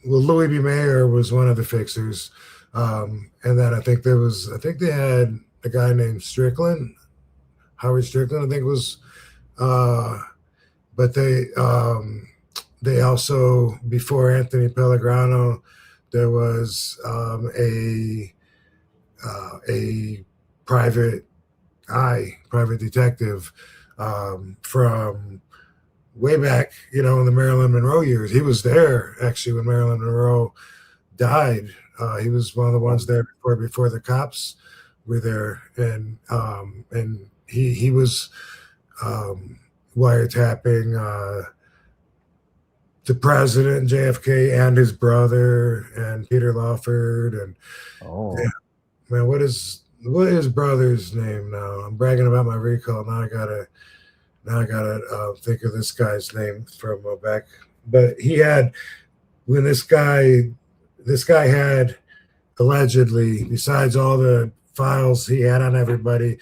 Louis B. Mayer was one of the fixers, and then I think they had a guy named Strickland, Howard Strickland, I think was, but they also, before Anthony Pellegrino, there was a private detective from way back, in the Marilyn Monroe years. He was there actually when Marilyn Monroe died. He was one of the ones there before the cops were there, and he was wiretapping the president JFK and his brother and Peter Lawford and Oh, yeah, man, what is his brother's name now? I'm bragging about my recall. Now I gotta think of this guy's name from back. But he had when this guy had allegedly, besides all the files he had on everybody.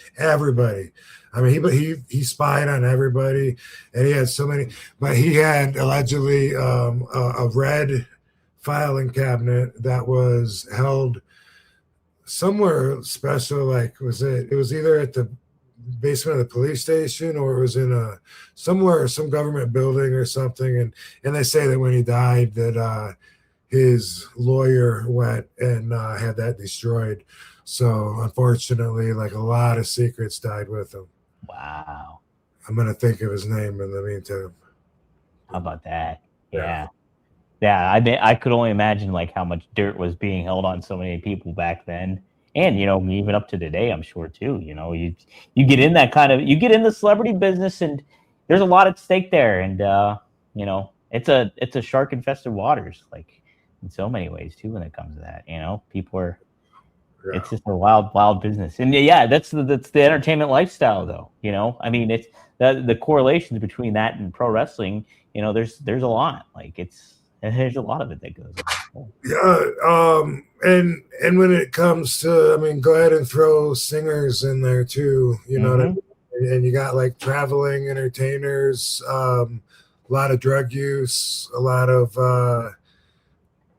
I mean, he spied on everybody, and he had so many. But he had allegedly a red filing cabinet that was held somewhere special. Like it was either at the basement of the police station or it was in some government building or something. And they say that when he died that his lawyer went and had that destroyed. So unfortunately, like a lot of secrets died with him. wow. I'm gonna think of his name in the meantime. How about that? Yeah. I could only imagine like how much dirt was being held on so many people back then, and even up to today, I'm sure too. You get in you get in the celebrity business, and there's a lot at stake there, and it's a shark infested waters, like in so many ways too. When it comes to that, people are. Yeah. It's just a wild business, and that's the entertainment lifestyle, though. I mean, it's the correlations between that and pro wrestling. There's a lot. Like there's a lot of it that goes on. Yeah, and when it comes to, I mean, go ahead and throw singers in there too. You know what I mean? And you got like traveling entertainers, a lot of drug use, a lot of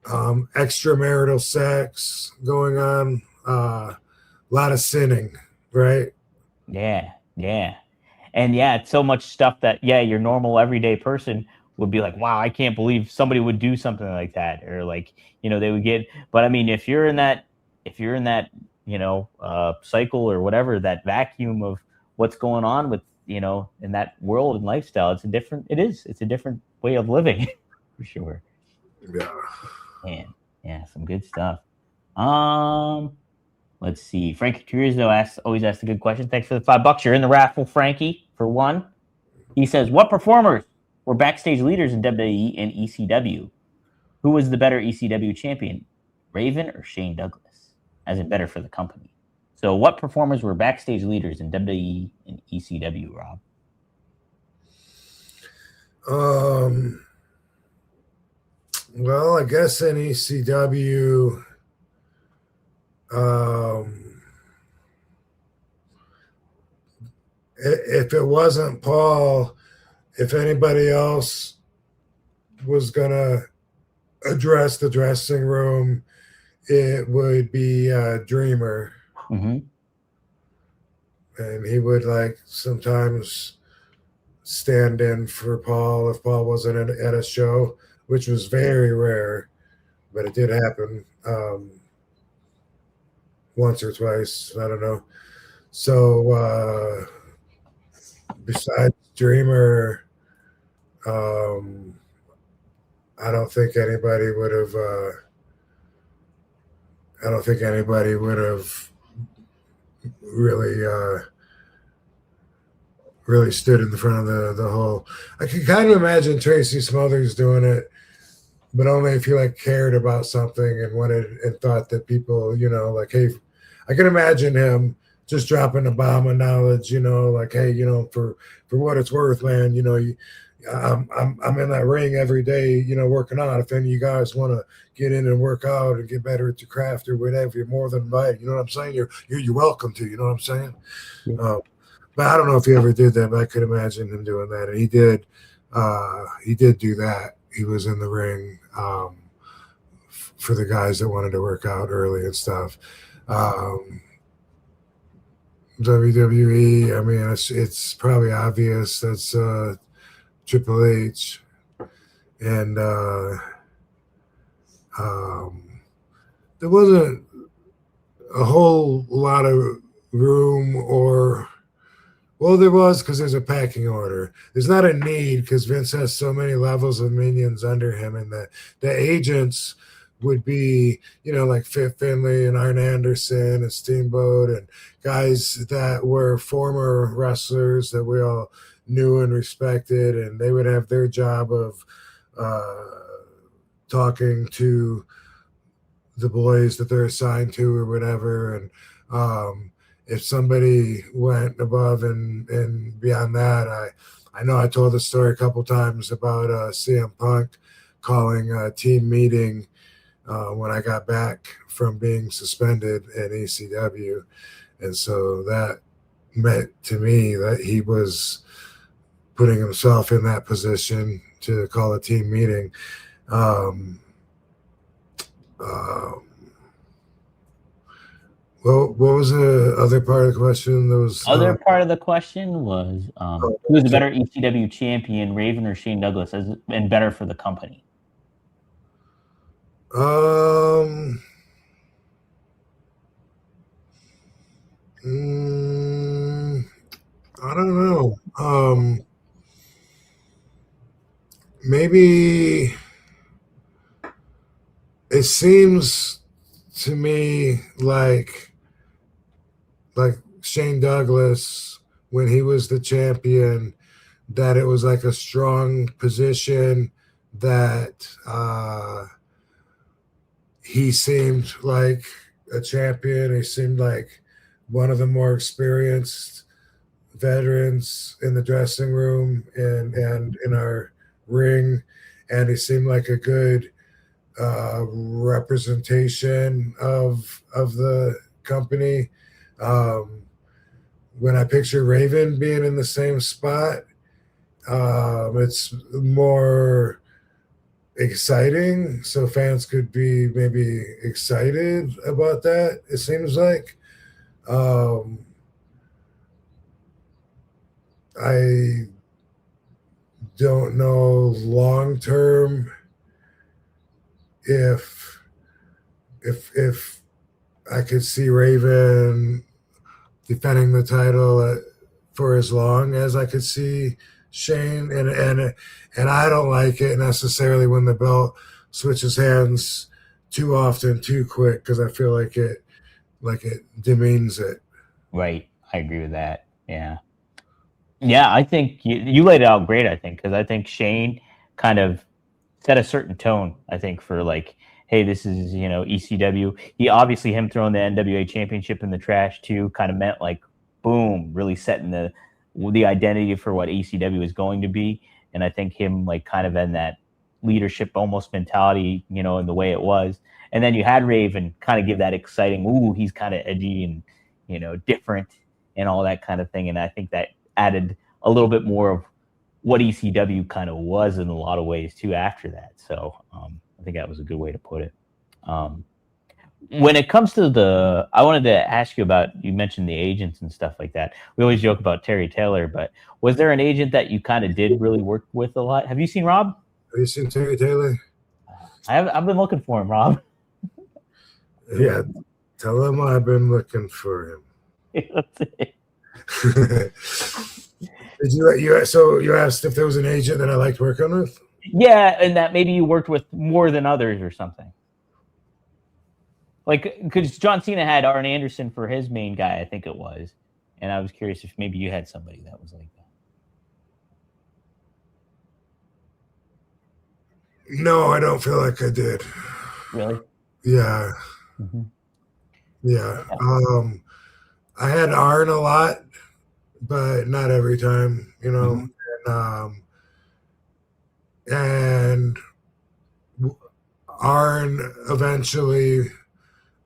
extramarital sex going on. A lot of sinning, right? Yeah. And it's so much stuff that your normal everyday person would be like, wow, I can't believe somebody would do something like that, or like they would get. But I mean, if you're in that cycle or whatever, that vacuum of what's going on with in that world and lifestyle, it's a different way of living for sure. Yeah, some good stuff. Let's see. Frankie Turizzo always asks a good question. Thanks for the $5. You're in the raffle, Frankie, for one. He says, what performers were backstage leaders in WWE and ECW? Who was the better ECW champion, Raven or Shane Douglas? As in better for the company. So what performers were backstage leaders in WWE and ECW, Rob? Well, I guess in ECW... if it wasn't Paul, if anybody else was gonna address the dressing room, it would be Dreamer. Mm-hmm. And he would like sometimes stand in for Paul if Paul wasn't at a show, which was very rare, but it did happen. Once or twice, I don't know. So besides Dreamer, I don't think anybody would have. Really stood in the front of the whole. I can kind of imagine Tracy Smothers doing it, but only if you like cared about something and wanted and thought that people, like, hey, I can imagine him just dropping a bomb of knowledge, like, hey, for what it's worth, man, I'm in that ring every day, working out. If any of you guys want to get in and work out and get better at your craft or whatever, you're more than invited. You know what I'm saying? You're welcome to. You know what I'm saying? Yeah. But I don't know if he ever did that, but I could imagine him doing that, and he did. He did do that. He was in the ring for the guys that wanted to work out early and stuff. WWE, I mean, it's probably obvious that's Triple H, and there wasn't a whole lot of room, or well, there was, because there's a packing order. There's not a need because Vince has so many levels of minions under him, and the agents would be, like Fit Finlay and Arn Anderson and Steamboat and guys that were former wrestlers that we all knew and respected, and they would have their job of talking to the boys that they're assigned to or whatever. And if somebody went above and beyond that, I know I told the story a couple times about CM Punk calling a team meeting when I got back from being suspended at ECW. And so that meant to me that he was putting himself in that position to call a team meeting. Well, what was the other part of the question? Other part of the question was who's the better ECW champion, Raven or Shane Douglas, and better for the company? I don't know. Maybe it seems to me like Shane Douglas, when he was the champion, that it was like a strong position, that he seemed like a champion. He seemed like one of the more experienced veterans in the dressing room and in our ring, and he seemed like a good representation of the company. When I picture Raven being in the same spot, it's more exciting, so fans could be maybe excited about that, it seems like. I don't know long term if I could see Raven defending the title for as long as I could see Shane, and I don't like it necessarily when the belt switches hands too often, too quick, because I feel like it demeans it. Right, I agree with that. Yeah, I think you laid it out great. I think because I think Shane kind of set a certain tone. I think for like, hey, this is ECW. He obviously him throwing the NWA Championship in the trash too kind of meant like, boom, really setting the identity for what ECW is going to be. And I think him like kind of in that leadership almost mentality, in the way it was. And then you had Raven kind of give that exciting, ooh, he's kind of edgy and different and all that kind of thing. And I think that added a little bit more of what ECW kind of was in a lot of ways too after that. So I think that was a good way to put it. When it comes to I wanted to ask you about, you mentioned the agents and stuff like that. We always joke about Terry Taylor, but was there an agent that you kind of did really work with a lot? Have you seen Rob? Have you seen Terry Taylor? I've been looking for him, Rob. Yeah, tell him I've been looking for him. That's it. Did you? So you asked if there was an agent that I liked working with? Yeah, and that maybe you worked with more than others or something. Like, because John Cena had Arn Anderson for his main guy, I think it was, and I was curious if maybe you had somebody that was like that. No, I don't feel like I did. Really? Yeah. Mm-hmm. Yeah. I had Arn a lot, but not every time, Mm-hmm. And Arn eventually,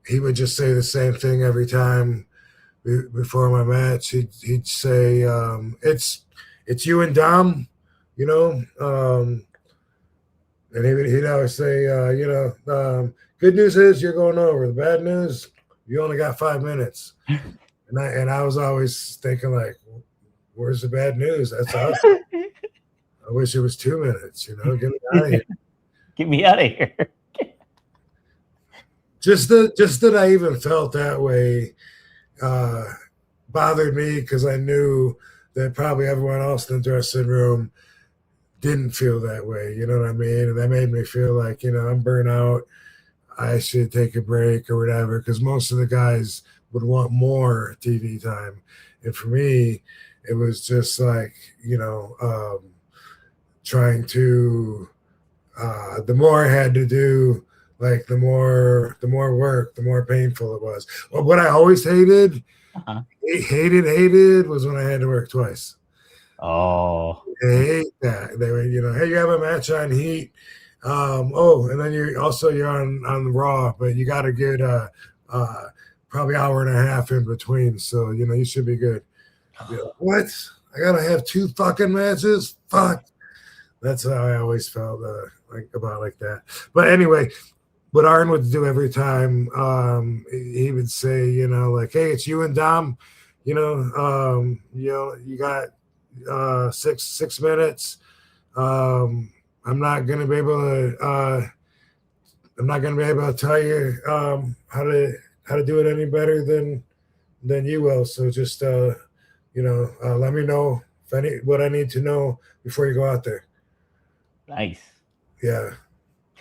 he would just say the same thing every time before my match. He'd say, it's you and Dom, and he'd always say, good news is you're going over. The bad news, you only got 5 minutes. And I was always thinking, like, where's the bad news? That's awesome. I wish it was 2 minutes, get me out of here. Get me out of here. Just that I even felt that way bothered me, because I knew that probably everyone else in the dressing room didn't feel that way. You know what I mean? And that made me feel like, I'm burnt out. I should take a break or whatever, because most of the guys would want more TV time. And for me, it was just like, trying to the more I had to do, like the more work, the more painful it was. Well, what I always hated, Uh-huh. hated was when I had to work twice. Oh, I hate that. They were, hey, you have a match on Heat. And then you're on Raw, but you got to get probably hour and a half in between. So you should be good. What? I gotta have 2 fucking matches? Fuck. That's how I always felt like that. But anyway, what Arn would do every time, he would say, like, hey, it's you and Dom. You got 6 minutes. I'm not gonna be able to. I'm not gonna be able to tell you how to do it any better than you will. So just let me know what I need to know before you go out there. nice. Yeah.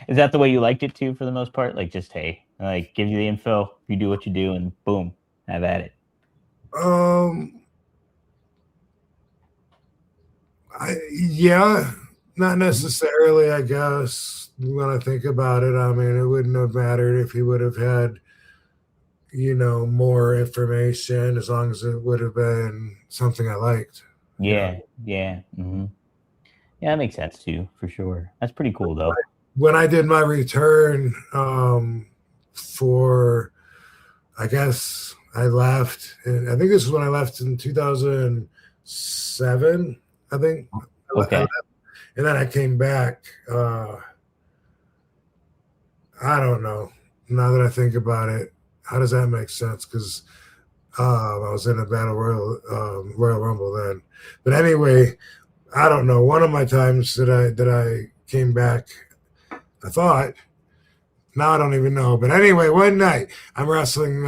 Is that the way you liked it too, for the most part? Like, just hey, like, give you the info, you do what you do, and boom, have at it. Not necessarily, I guess. When I think about it, I mean, it wouldn't have mattered if he would have had, more information, as long as it would have been something I liked. Yeah, yeah. Mm-hmm. Yeah, that makes sense too, for sure. That's pretty cool, though. When I did my return, for, I guess I left, and I think this is when I left in 2007. I think. Okay. And then I came back. I don't know. Now that I think about it, how does that make sense? Because I was in a Battle Royal Rumble then. But anyway, I don't know. One of my times that I came back, I thought. Now I don't even know. But anyway, one night I'm wrestling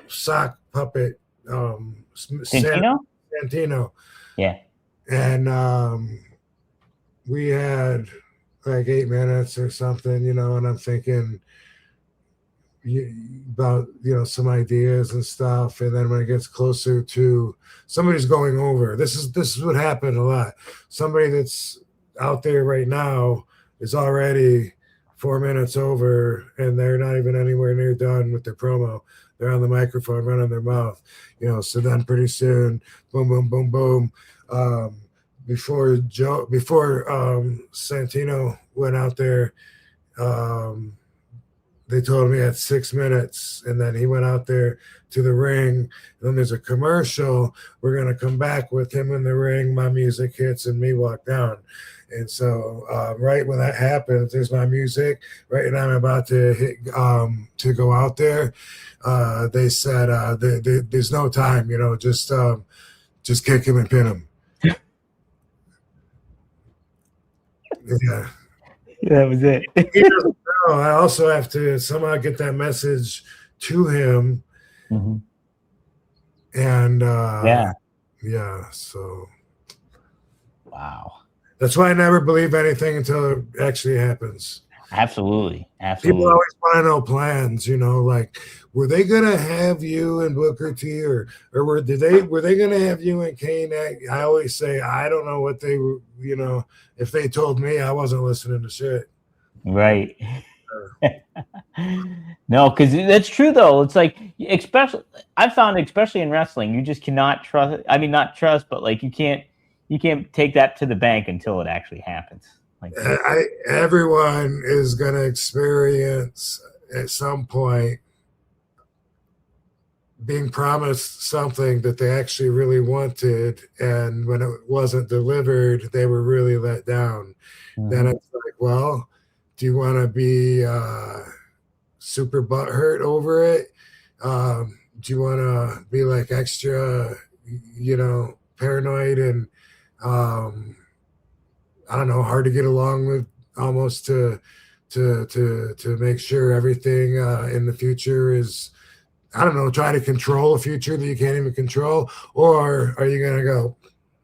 sock puppet Santino? Santino. Yeah. And we had like 8 minutes or something, and I'm thinking about, some ideas and stuff. And then when it gets closer to somebody's going over, this is what happened a lot. Somebody that's out there right now is already 4 minutes over, and they're not even anywhere near done with their promo. They're on the microphone running their mouth, so then pretty soon, boom, boom, boom, boom. Before Santino went out there, they told me at 6 minutes, and then he went out there to the ring. And then there's a commercial. We're going to come back with him in the ring. My music hits and me walk down. And so right when that happens, there's my music. Right, and I'm about to hit to go out there. They said there's no time, just kick him and pin him. Yeah. That was it. He doesn't know. I also have to somehow get that message to him. Mm-hmm. And yeah. So Wow. that's why I never believe anything until it actually happens. Absolutely. People always want to know plans, like, were they gonna have you and Booker T, or were they gonna have you and Kane? I always say I don't know what they were. If they told me, I wasn't listening to shit. Right. No, because that's true though. It's like, especially I've found, especially in wrestling, you just cannot trust. I mean, not trust, but like you can't take that to the bank until it actually happens. Like, everyone is going to experience at some point being promised something that they actually really wanted, and when it wasn't delivered, they were really let down. Mm-hmm. Then it's like, well, do you want to be super butthurt over it? Do you want to be like extra, paranoid and I don't know, hard to get along with, almost to make sure everything in the future is, I don't know, try to control a future that you can't even control? Or are you going to go,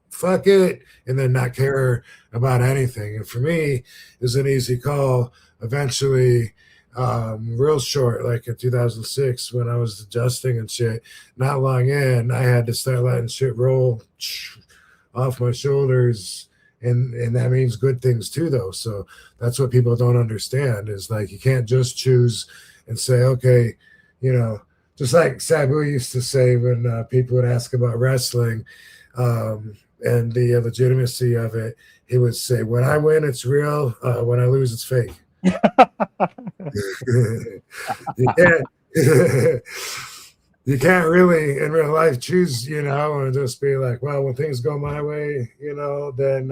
fuck it, and then not care about anything? And for me, it was an easy call. Eventually, real short, like in 2006, when I was adjusting and shit, not long in, I had to start letting shit roll off my shoulders and that means good things too, though. So that's what people don't understand is like you can't just choose and say, okay, just like Sabu used to say when people would ask about wrestling and the legitimacy of it, he would say, when I win, it's real. When I lose, it's fake. You can't you can't really in real life choose, and just be like, well, when things go my way, then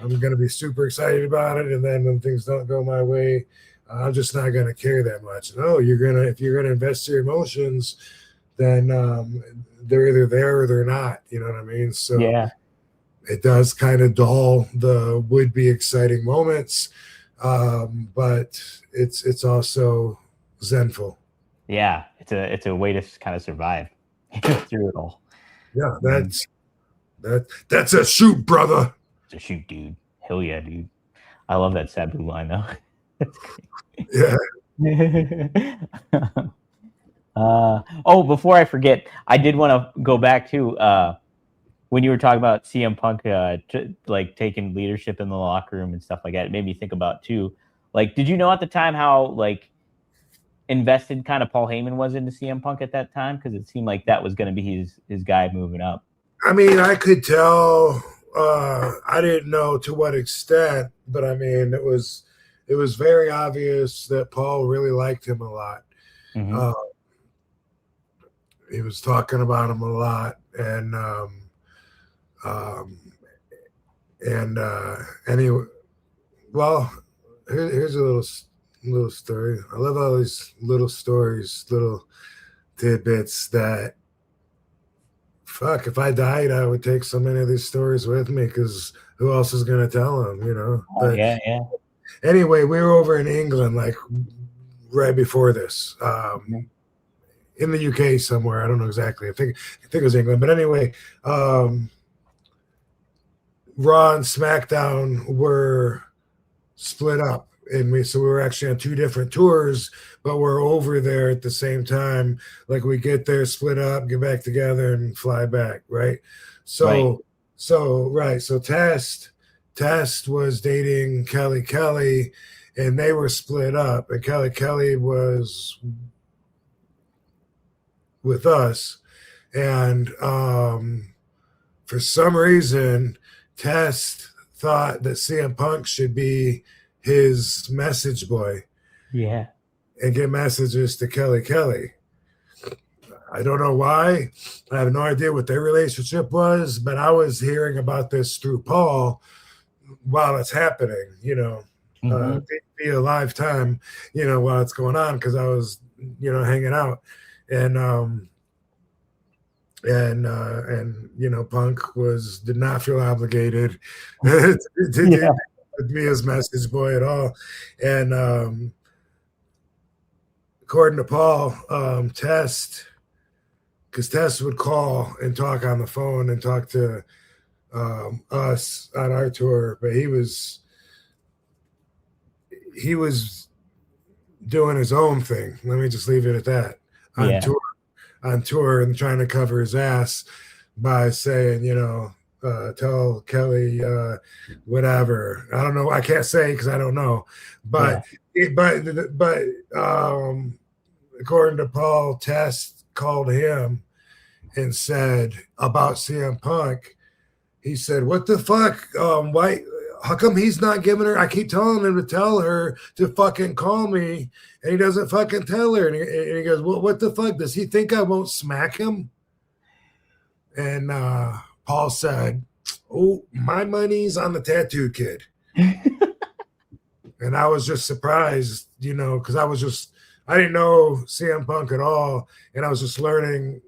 I'm going to be super excited about it. And then when things don't go my way, I'm just not going to care that much. No, if you're going to invest your emotions, then they're either there or they're not. You know what I mean? So Yeah. It does kind of dull the would-be exciting moments, but it's also zenful. Yeah, it's a way to kind of survive through it all. Yeah, that's a shoot, brother. It's a shoot, dude. Hell yeah, dude. I love that Sabu line though. Yeah. Before I forget, I did want to go back to when you were talking about CM Punk like taking leadership in the locker room and stuff like that. It made me think about too. Like, did you know at the time how like invested kind of Paul Heyman was into CM Punk at that time? Because it seemed like that was going to be his guy moving up. I mean, I could tell. I didn't know to what extent, but I mean, it was very obvious that Paul really liked him a lot. Mm-hmm. He was talking about him a lot, and anyway, well, here's a little story. I love all these little stories, little tidbits that, fuck, if I died, I would take so many of these stories with me because who else is going to tell them, But yeah. Anyway, we were over in England, like right before this, in the UK somewhere. I don't know exactly. I think it was England. But anyway, Raw and SmackDown were split up. So we were actually on two different tours, but we're over there at the same time. Like we get there, split up, get back together, and fly back, right? So Test was dating Kelly, and they were split up, and Kelly was with us, and for some reason, Test thought that CM Punk should be his message boy, Yeah, and get messages to Kelly. I don't know why. I have no idea what their relationship was, but I was hearing about this through Paul while it's happening, via live time, while it's going on, because I was, hanging out, and Punk did not feel obligated to be his message boy at all, and according to Paul, Test, because Test would call and talk on the phone and talk to us on our tour, but he was doing his own thing. Let me just leave it at that. On tour and trying to cover his ass by saying, tell Kelly whatever. I don't know. I can't say because I don't know. But according to Paul, Test called him and said about CM Punk. He said, "What the fuck? Why? How come he's not giving her? I keep telling him to tell her to fucking call me, and he doesn't fucking tell her." And he goes, "Well, what the fuck? Does he think I won't smack him?" And Paul said, "Oh, my money's on the tattooed kid." And I was just surprised, because I didn't know CM Punk at all, and I was just learning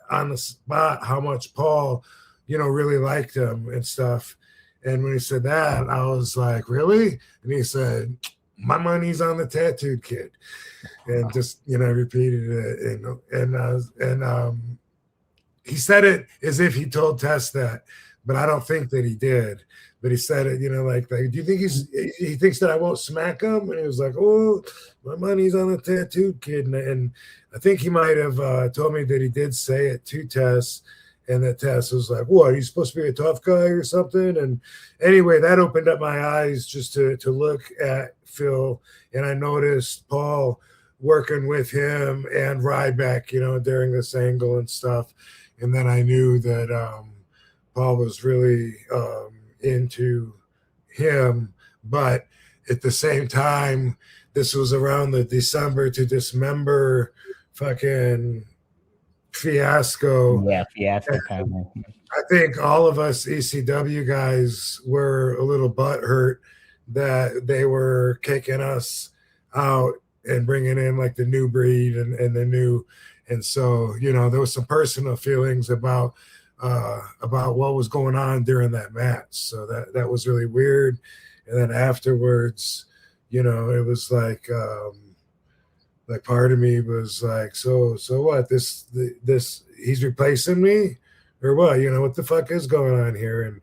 on the spot how much Paul, really liked him and stuff. And when he said that, I was like, "Really?" And he said, "My money's on the tattooed kid," and just repeated it. And he said it as if he told Tess that, but I don't think that he did. But he said it, like, do you think he thinks that I won't smack him? And he was like, "Oh, my money's on the tattooed kid." And I think he might have told me that he did say it to Tess. And that Tess was like, what, he's supposed to be a tough guy or something? And anyway, that opened up my eyes just to look at Phil. And I noticed Paul working with him and Ryback, you know, during this angle and stuff. And then I knew that Paul was really into him. But at the same time, this was around the December to Dismember fucking fiasco. Yeah, fiasco kind of. I think all of us ECW guys were a little butthurt that they were kicking us out and bringing in like the new breed and the new, and so, you know, there was some personal feelings about what was going on during that match. So that was really weird. And then afterwards, you know, it was like part of me was like, so what? This he's replacing me or what? You know, what the fuck is going on here?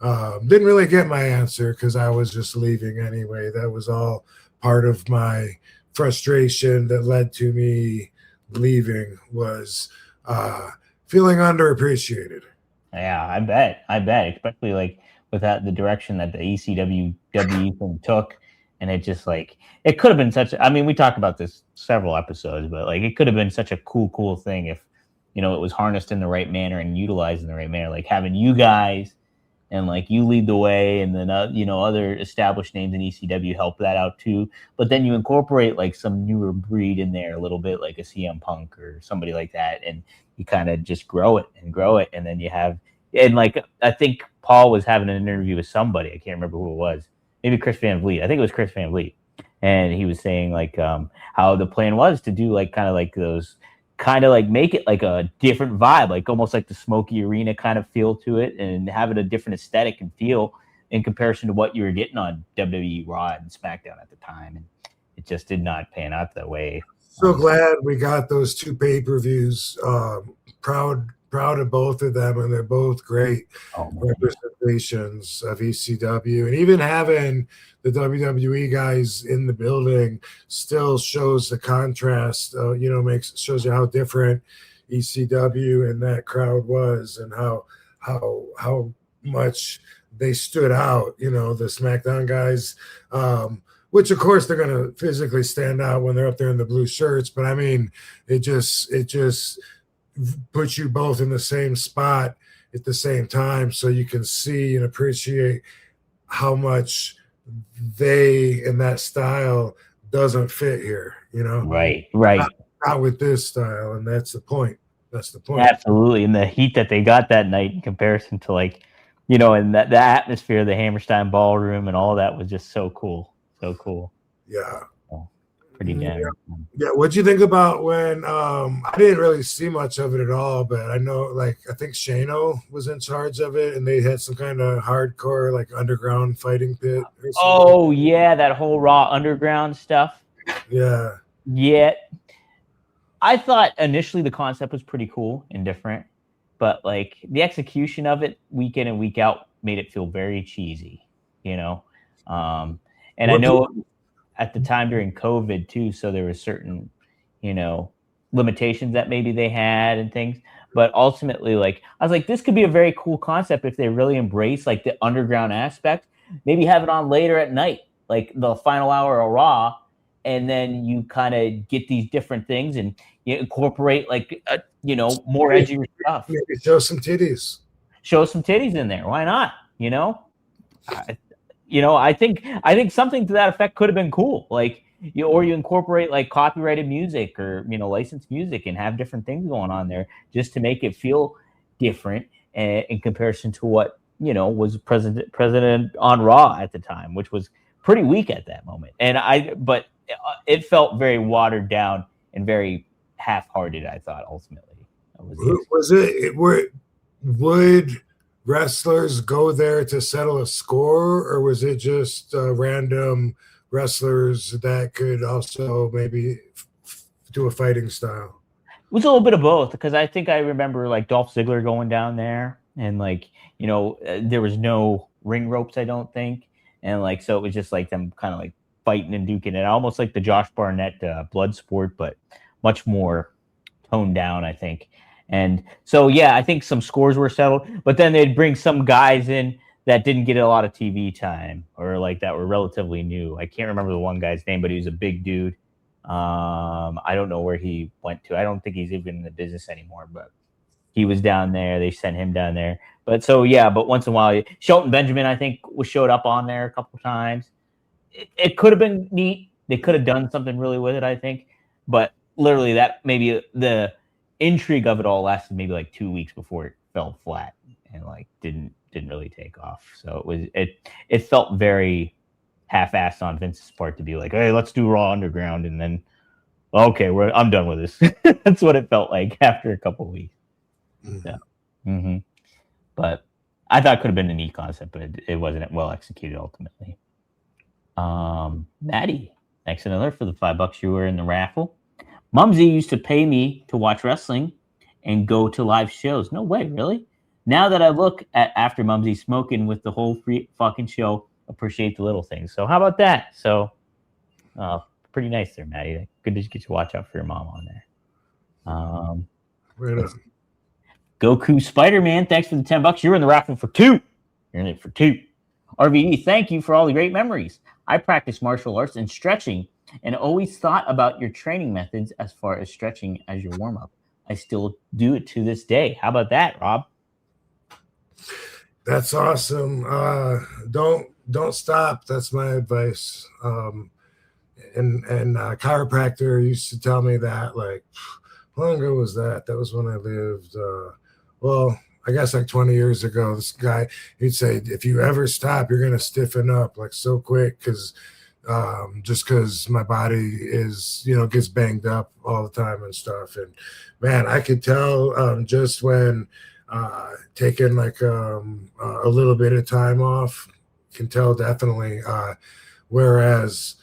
And didn't really get my answer because I was just leaving anyway. That was all part of my frustration that led to me leaving, was feeling underappreciated. Yeah, I bet, especially like without the direction that the ECW thing took. And it just like, it could have been such, I mean, we talked about this several episodes, but like it could have been such a cool thing if, you know, it was harnessed in the right manner and utilized in the right manner, like having you guys and like you lead the way, and then, you know, other established names in ECW help that out too. But then you incorporate like some newer breed in there a little bit, like a CM Punk or somebody like that. And you kind of just grow it. And then you have, and like, I think Paul was having an interview with somebody. I can't remember who it was. Maybe Chris Van Vliet. I think it was Chris Van Vliet. And he was saying like how the plan was to do like kind of like those, kind of like make it like a different vibe, like almost like the Smoky Arena kind of feel to it, and have it a different aesthetic and feel in comparison to what you were getting on WWE Raw and SmackDown at the time. And it just did not pan out that way. So glad we got those two pay-per-views. Proud of both of them, and they're both great representations of ECW. And even having the WWE guys in the building still shows the contrast. You know, shows you how different ECW and that crowd was, and how much they stood out. You know, the SmackDown guys, which of course they're gonna physically stand out when they're up there in the blue shirts. But I mean, it just put you both in the same spot at the same time, so you can see and appreciate how much they and that style doesn't fit here, you know? Right. Not with this style, and that's the point. Absolutely. And the heat that they got that night in comparison to, like, you know, and the atmosphere of the Hammerstein Ballroom and all that was just so cool. Yeah. Pretty damn. Yeah. What'd you think about when I didn't really see much of it at all, but I know, like, I think Shano was in charge of it, and they had some kind of hardcore, like, underground fighting pit. Oh yeah, that whole Raw Underground stuff. Yeah. I thought initially the concept was pretty cool and different, but like the execution of it week in and week out made it feel very cheesy, you know. And I know at the time during COVID too, so there were certain, you know, limitations that maybe they had and things. But ultimately, like, I was like, this could be a very cool concept if they really embrace like the underground aspect. Maybe have it on later at night, like the final hour of Raw, and then you kind of get these different things and you incorporate like you know, more edgy stuff. Maybe show some titties in there. Why not? You know. I think something to that effect could have been cool. Like, or you incorporate like copyrighted music or, you know, licensed music and have different things going on there just to make it feel different in comparison to what, you know, was president on Raw at the time, which was pretty weak at that moment. But it felt very watered down and very half-hearted, I thought, ultimately. Would wrestlers go there to settle a score, or was it just random wrestlers that could also maybe do a fighting style? It was a little bit of both, because I think I remember like Dolph Ziggler going down there, and like, you know, there was no ring ropes, I don't think, and like, so it was just like them kind of like fighting and duking it, almost like the Josh Barnett blood sport, but much more toned down, I think. And so, yeah, I think some scores were settled, but then they'd bring some guys in that didn't get a lot of TV time or like that were relatively new. I can't remember the one guy's name, but he was a big dude. I don't know where he went to. I don't think he's even in the business anymore, but he was down there. They sent him down there. But so, yeah, but once in a while, Shelton Benjamin, I think, showed up on there a couple of times. It could have been neat. They could have done something really with it, I think. But literally that maybe the intrigue of it all lasted maybe like 2 weeks before it fell flat and like didn't really take off. So it felt very half-assed on Vince's part to be like, hey, let's do Raw Underground, and then okay, I'm done with this. That's what it felt like after a couple of weeks. So, but I thought it could have been a neat concept, but it wasn't well executed ultimately. Maddie, thanks another for the $5 you were in the raffle. Mumsy used to pay me to watch wrestling and go to live shows. No way, really? Now that I look at after Mumsy smoking with the whole free fucking show, appreciate the little things. So how about that? So pretty nice there, Maddie. Good to get you watch out for your mom on there. Right on. Goku Spider-Man, thanks for the $10. You're in the raffle for 2. You're in it for 2. RVD, thank you for all the great memories. I practice martial arts and stretching and always thought about your training methods as far as stretching as your warm-up. I still do it to this day. How about that, Rob? That's awesome. Don't stop. That's my advice. And chiropractor used to tell me that, like, how long ago was that? That was when I lived, I guess like 20 years ago. This guy, he'd say, if you ever stop, you're going to stiffen up like so quick just because my body is, gets banged up all the time and stuff. And man, I could tell just when taking like a little bit of time off, can tell definitely. Whereas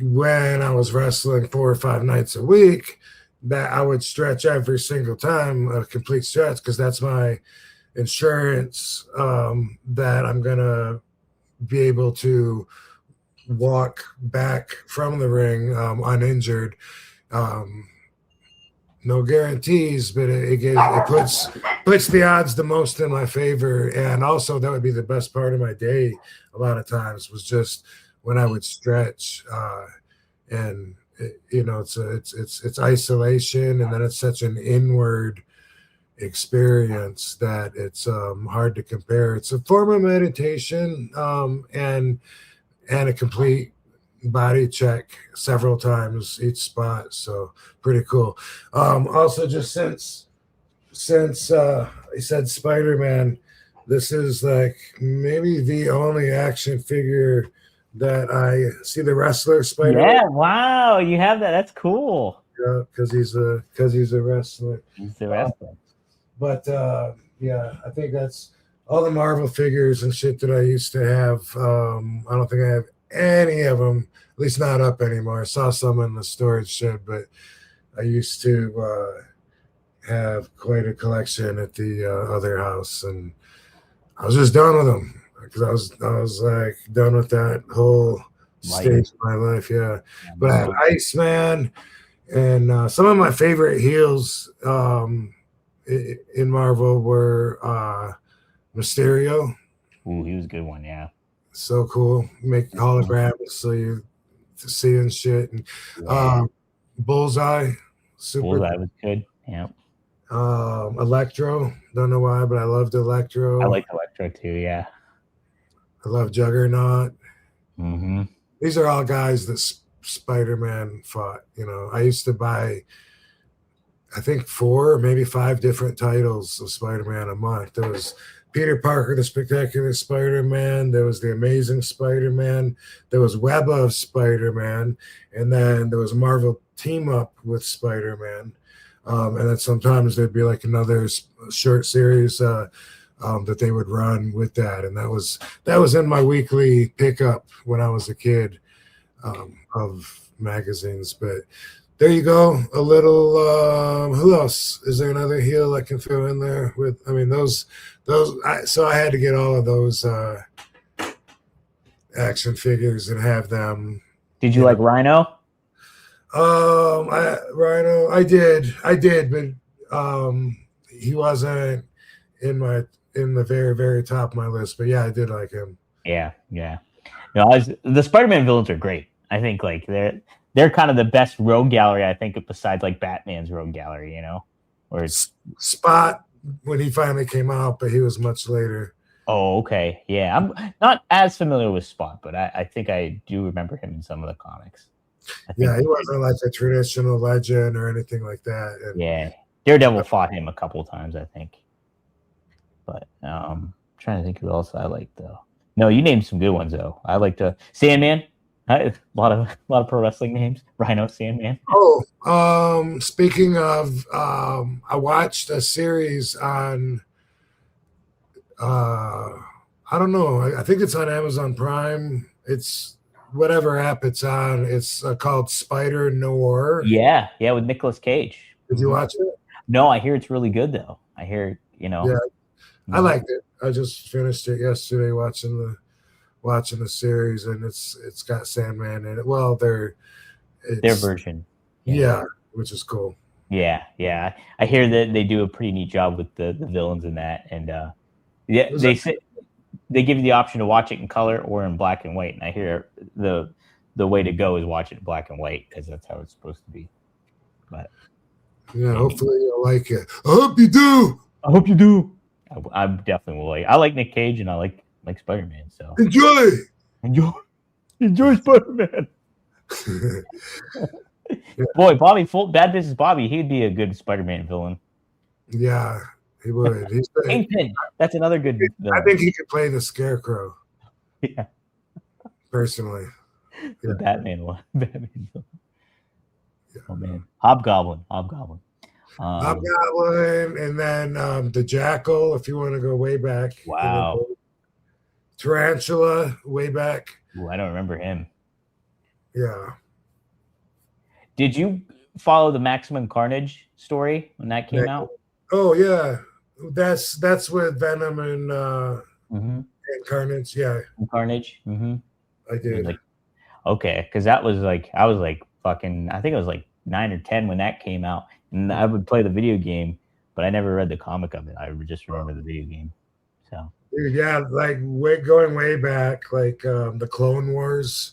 when I was wrestling 4 or 5 nights a week, that I would stretch every single time, a complete stretch, because that's my insurance that I'm going to be able to walk back from the ring uninjured. No guarantees, but it puts the odds the most in my favor. And also that would be the best part of my day a lot of times was just when I would stretch and it's isolation, and then it's such an inward experience that it's hard to compare. It's a form of meditation and a complete body check several times each spot. So pretty cool. Also, just since he said Spider-Man, this is like maybe the only action figure that I see, the wrestler Spider-Man. Yeah, wow, you have that. That's cool. Yeah, because he's a wrestler. He's the wrestler. But yeah, I think that's all the Marvel figures and shit that I used to have. I don't think I have any of them, at least not up anymore. I saw some in the storage shed, but I used to have quite a collection at the other house, and I was just done with them. Because I was like done with that whole stage of my life, yeah. But I had Iceman, and some of my favorite heels in Marvel were Mysterio. Ooh, he was a good one, yeah. So cool, make holograms so you seeing shit, and Bullseye, super. Bullseye was good, yeah. Electro, don't know why, but I loved Electro. I like Electro too, yeah. I love Juggernaut. Mm-hmm. These are all guys that Spider-Man fought. I used to buy, I think 4 or maybe 5 different titles of Spider-Man a month. There was Peter Parker, the Spectacular Spider-Man. There was the Amazing Spider-Man. There was Web of Spider-Man. And then there was Marvel Team Up with Spider-Man. And then sometimes there'd be like another short series that they would run with that, and that was in my weekly pickup when I was a kid of magazines. But there you go, a little. Who else is there? Another heel I can throw in there with? I mean, those. So I had to get all of those action figures and have them. Did you like Rhino? Rhino, I did, but He wasn't in the very, very top of my list, but yeah, I did like him. Yeah. The Spider-Man villains are great. I think like they're kind of the best rogue gallery. I think besides like Batman's rogue gallery, you know, or it's Spot when he finally came out, but he was much later. Oh, okay. Yeah, I'm not as familiar with Spot, but I think I do remember him in some of the comics. Yeah, he wasn't like a traditional legend or anything like that. And yeah, Daredevil fought him a couple times, I think. But trying to think who else I like though. No, you named some good ones though. I like the Sandman. A lot of pro wrestling names. Rhino, Sandman. Oh, speaking of, I watched a series on. I don't know. I think it's on Amazon Prime. It's whatever app it's on. It's called Spider Noir. Yeah, with Nicolas Cage. Did you watch it? No, I hear it's really good though. I hear Yeah, I liked it. I just finished it yesterday watching the series, and it's got Sandman in it. Well, their version. Yeah, which is cool. Yeah. I hear that they do a pretty neat job with the villains in that, and they give you the option to watch it in color or in black and white. And I hear the way to go is watch it in black and white because that's how it's supposed to be. But yeah, hopefully you'll like it. I hope you do. I definitely will. I like Nick Cage and I like Spider-Man. So enjoy Spider-Man. Boy, Bad Business Bobby, he'd be a good Spider-Man villain. Yeah, he would. Kingpin, that's another good villain. I think he could play the Scarecrow. Yeah, personally. The Batman one. Batman villain. Yeah. Oh man, Hobgoblin. Hobgoblin, and then the Jackal, if you want to go way back. Wow. Tarantula, way back. Ooh, I don't remember him. Yeah. Did you follow the Maximum Carnage story when that came out? Oh yeah, that's with Venom and and Carnage. Yeah, Carnage. Mm-hmm. I did. Okay, because I was fucking. I think it was like 9 or 10 when that came out, and I would play the video game, but I never read the comic of it. I just remember the video game. So yeah, going way back, the Clone Wars.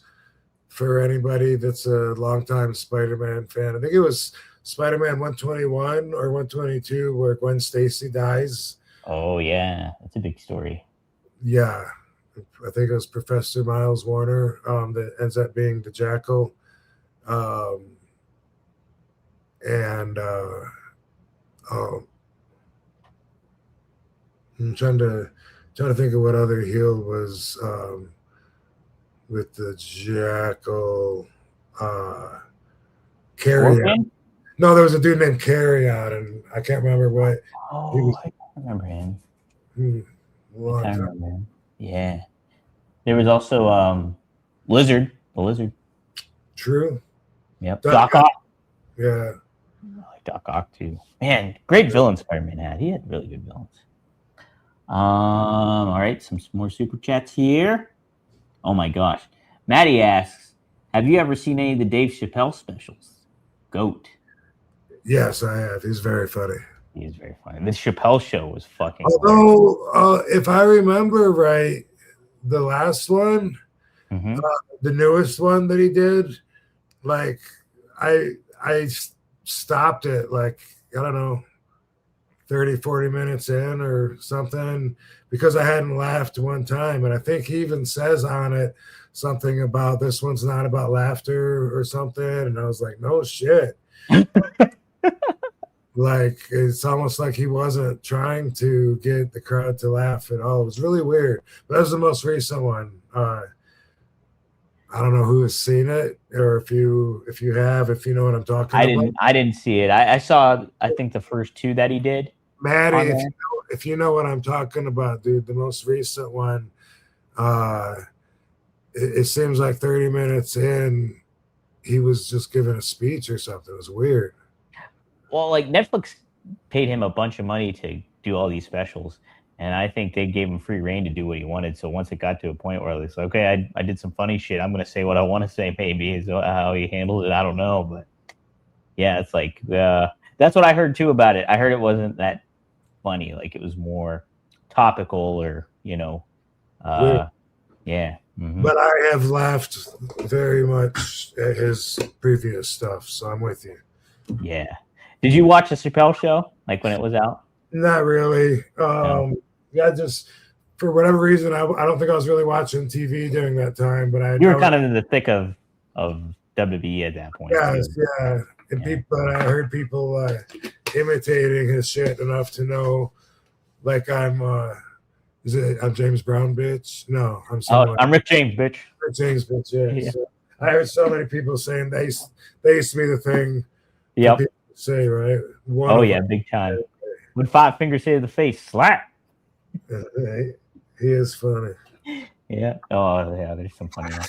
For anybody that's a longtime Spider-Man fan, I think it was Spider-Man 121 or 122 where Gwen Stacy dies. Oh yeah, that's a big story. Yeah, I think it was Professor Miles Warner that ends up being the Jackal. I'm trying to think of what other heel was with the Jackal. Carry-On. No, there was a dude named Carry-On, and I can't remember what. Oh, I remember him. I can't remember him. Yeah. There was also Lizard. The Lizard. True. Yep. Doc Ock. Yeah. I like Doc Ock too. Man, great villains Spider-Man had. He had really good villains. All right, some more super chats here. Oh my gosh. Maddie asks, have you ever seen any of the Dave Chappelle specials? GOAT. Yes, I have. He's very funny. He is very funny. The Chappelle show was fucking Although, if I remember right, the last one, the newest one that he did, I stopped it, I don't know, 30, 40 minutes in or something because I hadn't laughed one time. And I think he even says on it something about this one's not about laughter or something. And I was like, no shit. It's almost like he wasn't trying to get the crowd to laugh at all. It was really weird. But that was the most recent one. I don't know who has seen it, or if you know what I'm talking about. I didn't see it. I saw, I think, the first two that he did. Maddie, if you know what I'm talking about, dude, the most recent one, it seems like 30 minutes in, he was just giving a speech or something. It was weird. Well, Netflix paid him a bunch of money to do all these specials, and I think they gave him free reign to do what he wanted. So once it got to a point where it's like, okay, I did some funny shit, I'm going to say what I want to say, maybe is how he handled it. I don't know. But yeah, it's That's what I heard too about it. I heard it wasn't that funny. Like it was more topical, or Weird. yeah. Mhm. But I have laughed very much at his previous stuff, so I'm with you. Yeah. Did you watch the Chappelle show like when it was out? Not really. No. Yeah, just for whatever reason, I don't think I was really watching TV during that time. But You were kind of in the thick of WWE at that point. yes, too. yeah. And but I heard people imitating his shit enough to know, like I'm James Brown, bitch? No, I'm someone. I'm Rick James, bitch. Rick James, bitch. Yeah. Yeah. So I heard so many people saying they used to be the thing. Yep. People say, right? Oh yeah, big time. With 5 fingers to the face, slap. He is funny. Yeah. Oh yeah, there's some funny ones.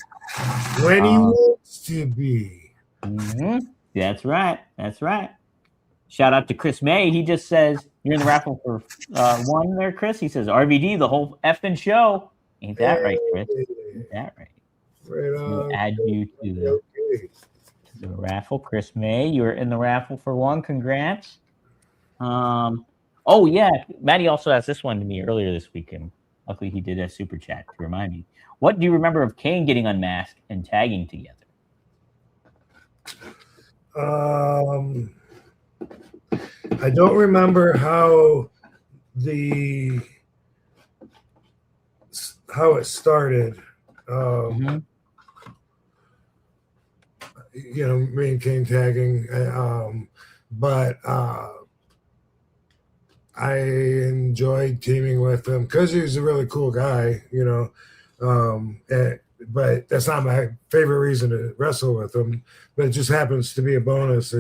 When he wants to be. Mm-hmm. That's right. That's right. Shout out to Chris May. He just says you're in the raffle for one there, Chris. He says RVD the whole effing show. Ain't that right, Chris? Ain't that right? Right on. We'll add you to the raffle, Chris May. You're in the raffle for one. Congrats. Oh yeah, Maddie also asked this one to me earlier this weekend. Luckily, he did a super chat to remind me. What do you remember of Kane getting unmasked and tagging together? I don't remember how it started. Me and Kane tagging, but I enjoyed teaming with him because he was a really cool guy, but that's not my favorite reason to wrestle with him. But it just happens to be a bonus.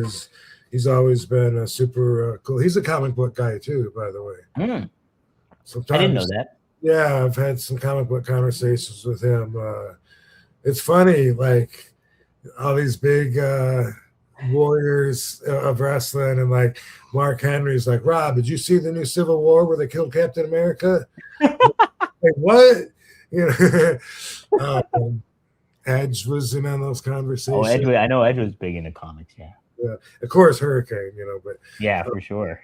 He's always been a super cool. He's a comic book guy too, by the way. Sometimes, I didn't know that. Yeah, I've had some comic book conversations with him. It's funny, like all these big warriors of wrestling, and like Mark Henry's like, Rob, did you see the new Civil War where they killed Captain America? Like, what? Edge was in on those conversations. Oh, Edge! I know Edge was big into comics. Yeah. Yeah, of course, Hurricane. But yeah, for sure.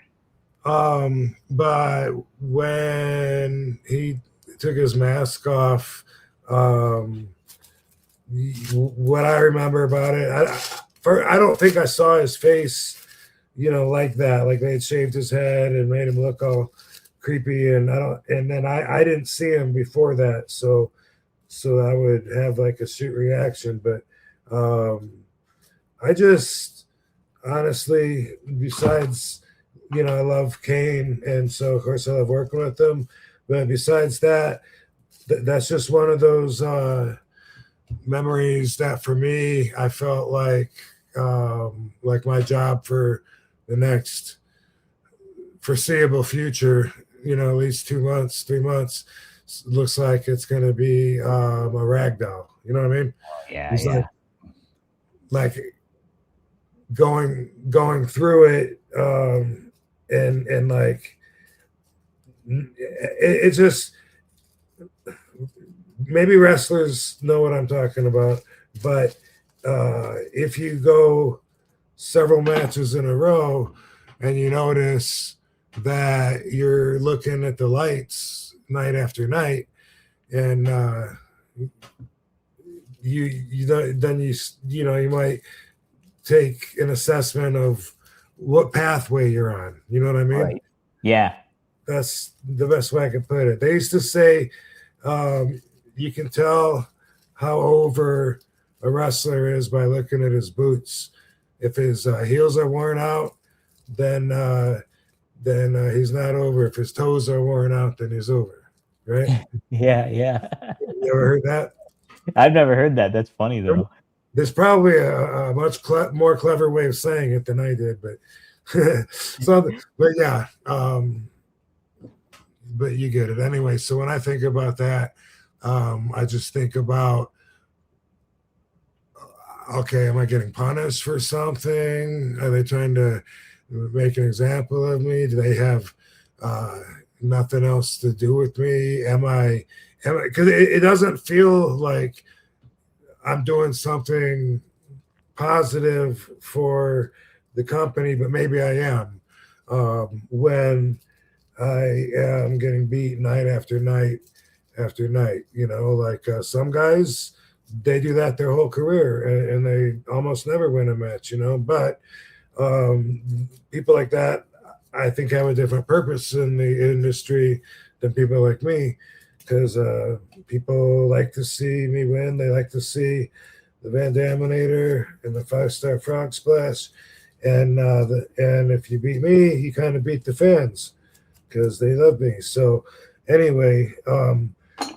But when he took his mask off, what I remember about it, I don't think I saw his face, like that. Like they had shaved his head and made him look all creepy, and then I didn't see him before that, so I would have like a shoot reaction. But I just honestly, besides, I love Kane, and so of course I love working with him. But besides that, that's just one of those memories that for me, I felt like my job for the next foreseeable future, at least 2 months, 3 months, looks like it's going to be a rag doll. You know what I mean? Yeah, it's yeah. Like going through it, and like it just, maybe wrestlers know what I'm talking about, but if you go several matches in a row and you notice that you're looking at the lights night after night, and you might take an assessment of what pathway you're on. You know what I mean? Right. Yeah. That's the best way I can put it. They used to say, you can tell how over a wrestler is by looking at his boots. If his heels are worn out, then he's not over. If his toes are worn out, then he's over. Right? Yeah. You ever heard that? I've never heard that. That's funny though. There's probably a much more clever way of saying it than I did, but but yeah, but you get it anyway. So when I think about that, I just think about, okay, am I getting punished for something? Are they trying to make an example of me? Do they have nothing else to do with me? Am I, because it doesn't feel like I'm doing something positive for the company, but maybe I am, when I am getting beat night after night after night. Like some guys, they do that their whole career, and they almost never win a match. But people like that, I think, have a different purpose in the industry than people like me, because people like to see me win. They like to see the Van Daminator and the 5-star frog splash, and if you beat me, you kind of beat the fans because they love me. So anyway,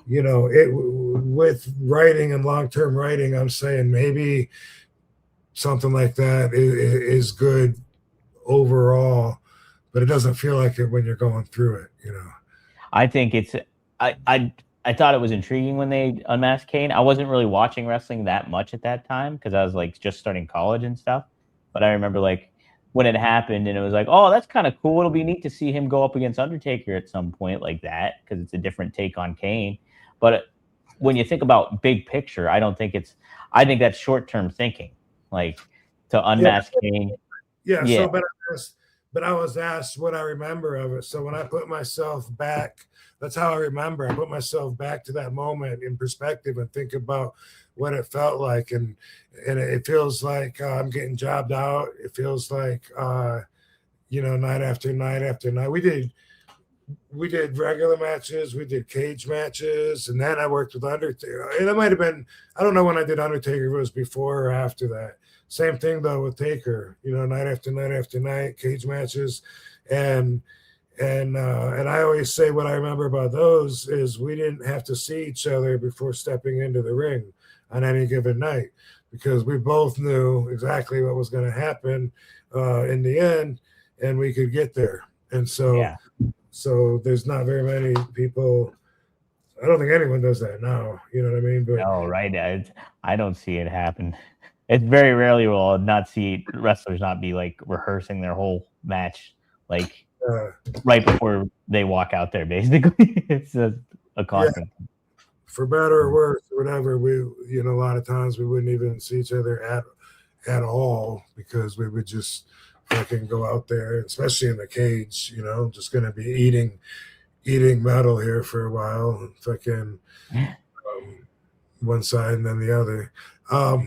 with writing and long-term writing, I'm saying maybe something like that is good overall, but it doesn't feel like it when you're going through it. I think it's I thought it was intriguing when they unmasked Kane. I wasn't really watching wrestling that much at that time because I was like just starting college and stuff. But I remember like when it happened and it was like, oh, that's kind of cool. It'll be neat to see him go up against Undertaker at some point like that because it's a different take on Kane. But when you think about big picture, I think that's short-term thinking. Like to unmask Kane. Yeah. So, but I was asked what I remember of it. So when I put myself back, that's how I remember. I put myself back to that moment in perspective and think about what it felt like. And it feels like I'm getting jobbed out. It feels like, night after night after night. We did regular matches. We did cage matches. And then I worked with Undertaker. And it might have been, I don't know when I did Undertaker, if it was before or after that. Same thing though with Taker, night after night after night, cage matches. And I always say what I remember about those is we didn't have to see each other before stepping into the ring on any given night because we both knew exactly what was going to happen in the end, and we could get there. And so, so there's not very many people. I don't think anyone does that now. You know what I mean? But no, right? I don't see it happen. It's very rarely will not see wrestlers not be like rehearsing their whole match like right before they walk out there. Basically, it's a constant. Yeah. For better or worse, or whatever, we a lot of times we wouldn't even see each other at all because we would just fucking go out there, especially in the cage. Just gonna be eating metal here for a while, and fucking one side and then the other.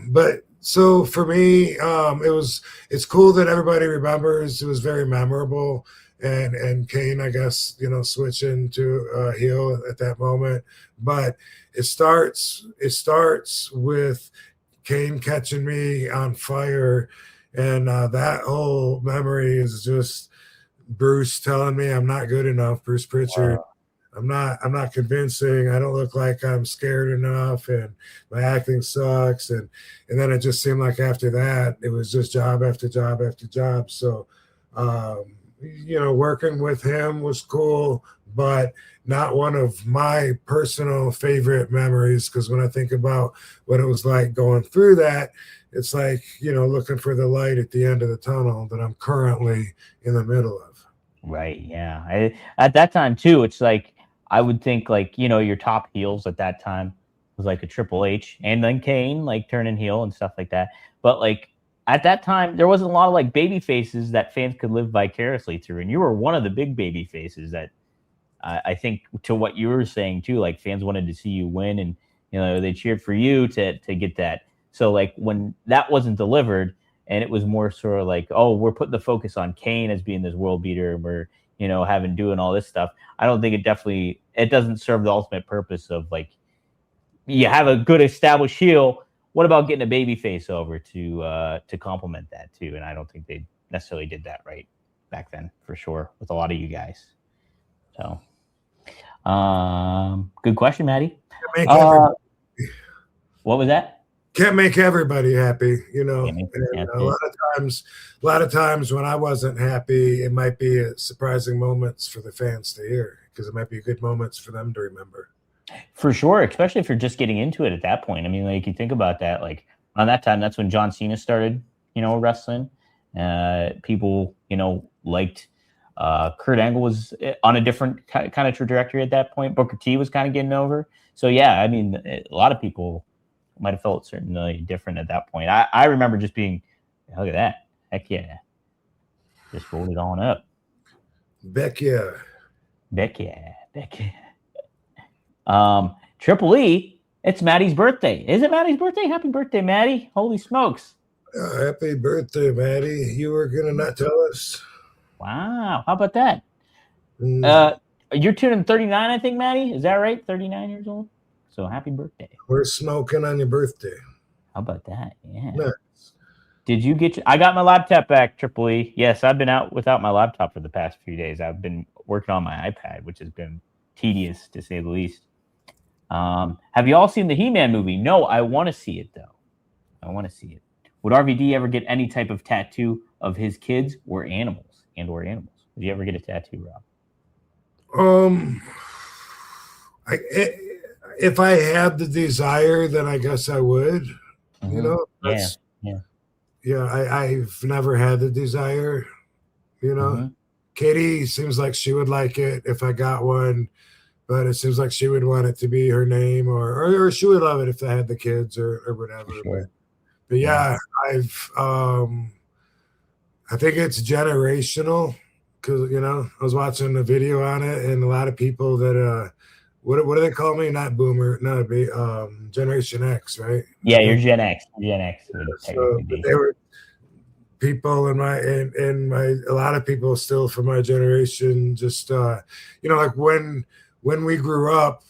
But so for me, it's cool that everybody remembers. It was very memorable. And Kane, I guess, switching to heel at that moment. But it starts with Kane catching me on fire. And that whole memory is just Bruce telling me I'm not good enough, Bruce Pritchard. Wow. I'm not convincing. I don't look like I'm scared enough, and my acting sucks. And then it just seemed like after that, it was just job after job after job. So, working with him was cool, but not one of my personal favorite memories. Because when I think about what it was like going through that, it's like, looking for the light at the end of the tunnel that I'm currently in the middle of. Right. Yeah. At that time too, it's like, I would think like, your top heels at that time was like a Triple H and then Kane, like turning heel and stuff like that. But like at that time, there wasn't a lot of like baby faces that fans could live vicariously through. And you were one of the big baby faces that I think, to what you were saying too, like fans wanted to see you win and, they cheered for you to get that. So like when that wasn't delivered and it was more sort of like, oh, we're putting the focus on Kane as being this world beater and we're, doing all this stuff. I don't think it doesn't serve the ultimate purpose of like, you have a good established heel. What about getting a baby face over to complement that too? And I don't think they necessarily did that right back then for sure with a lot of you guys. So, good question, Maddie. What was that? Can't make everybody happy, a lot of times when I wasn't happy, it might be surprising moments for the fans to hear because it might be good moments for them to remember. For sure, especially if you're just getting into it at that point. I mean, like you think about that, like on that time, that's when John Cena started, wrestling. People, liked Kurt Angle was on a different kind of trajectory at that point. Booker T was kind of getting over. So yeah, I mean, a lot of people might have felt certainly different at that point. I remember just being, look at that. Heck yeah. Just rolled it on up. Beck yeah. Triple E, it's Maddie's birthday. Is it Maddie's birthday? Happy birthday, Maddie. Holy smokes. Happy birthday, Maddie. You were going to not tell us? Wow. How about that? Mm, You're turning 39, I think, Maddie. Is that right? 39 years old? So happy birthday. we're smoking on your birthday. How about that? Yeah. Nice. Did you get I got my laptop back, Triple E. Yes, I've been out without my laptop for the past few days. I've been working on my iPad, which has been tedious to say the least. Have you all seen the He-Man movie? No, I want to see it though. I want to see it. Would RVD ever get any type of tattoo of his kids or animals? Would you ever get a tattoo, Rob? If I had the desire, then I guess I would. Mm-hmm. You know, I've never had the desire. You know, Mm-hmm. Katie seems like she would like it if I got one, but it seems like she would want it to be her name, or she would love it if I had the kids or whatever. Sure. But yeah, I've I think it's generational because I was watching a video on it, and a lot of people that what do they call me? Not boomer, no, Generation X, right? Yeah, you're Gen X. So they were people in my a lot of people still from my generation, just like when we grew up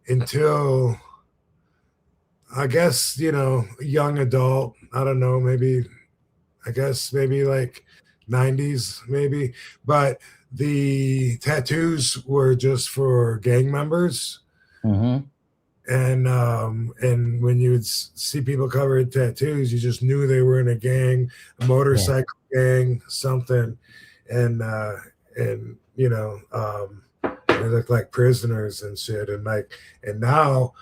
until I guess young adult. I don't know, maybe like 90s, maybe, but the tattoos were just for gang members. Mm-hmm. And when you would see people covered in tattoos, you just knew they were in a gang, a motorcycle gang, something, and they looked like prisoners and shit, and now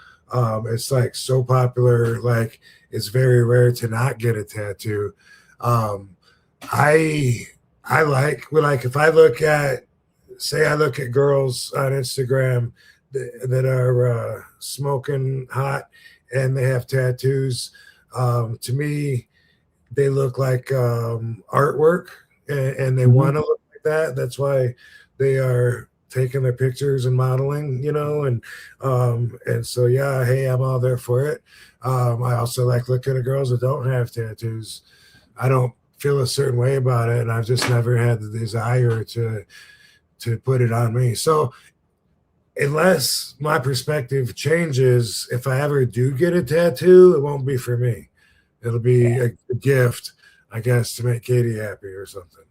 it's like so popular, like it's very rare to not get a tattoo. I like if I look at girls on Instagram that are smoking hot and they have tattoos. To me, they look like artwork, and they want to look like that. That's why they are taking their pictures and modeling, and so yeah, hey, I'm all there for it. I also like looking at girls that don't have tattoos. I don't feel a certain way about it, and I've just never had the desire to put it on me. So unless my perspective changes, if I ever do get a tattoo, it won't be for me. It'll be a gift, I guess, to make Katie happy or something.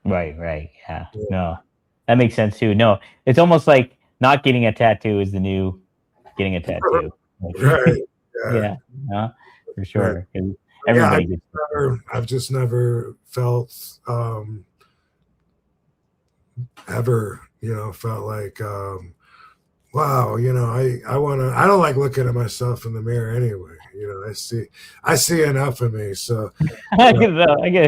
Right. Yeah. No, that makes sense too. No, it's almost like not getting a tattoo is the new getting a tattoo. Right. Yeah. No, for sure. Right. Everybody I've just never felt ever, felt like wow, I don't like looking at myself in the mirror anyway. I see enough of me. So I get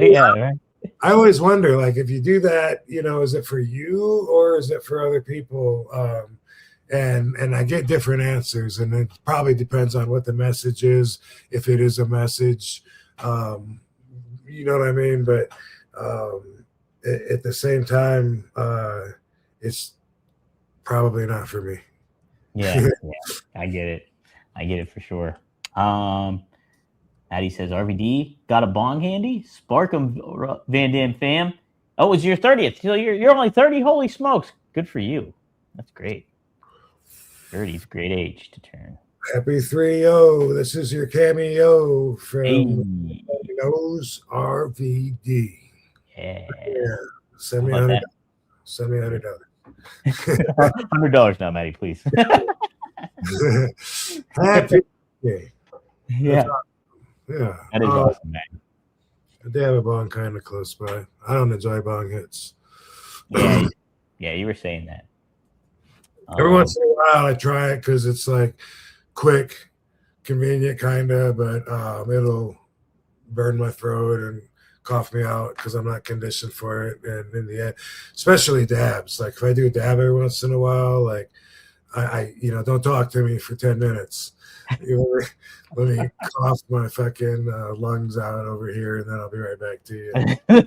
it. Yeah. Right. I always wonder, like, if you do that, is it for you or is it for other people? And I get different answers, and it probably depends on what the message is. If it is a message, you know what I mean? But at the same time, it's probably not for me. Yeah, I get it for sure. Addie says, RVD got a bong handy? Spark 'em, Van Dam fam. Oh, it's your 30th. So you're only 30? Holy smokes. Good for you. That's great. 30 is a great age to turn. Happy 3-0. This is your cameo from knows RVD. Yeah. Send me $100. Send me $100. $100 now, Maddie, please. Happy day. Yeah. Yeah. That is awesome, man. They have a bong kind of close by. I don't enjoy bong hits. Yeah, you were saying that. Every once in a while, I try it because it's like quick, convenient, kind of, but it'll burn my throat and cough me out because I'm not conditioned for it. And in the end, especially dabs, like if I do a dab every once in a while, like I don't talk to me for 10 minutes. Let me cough my fucking lungs out over here, and then I'll be right back to you.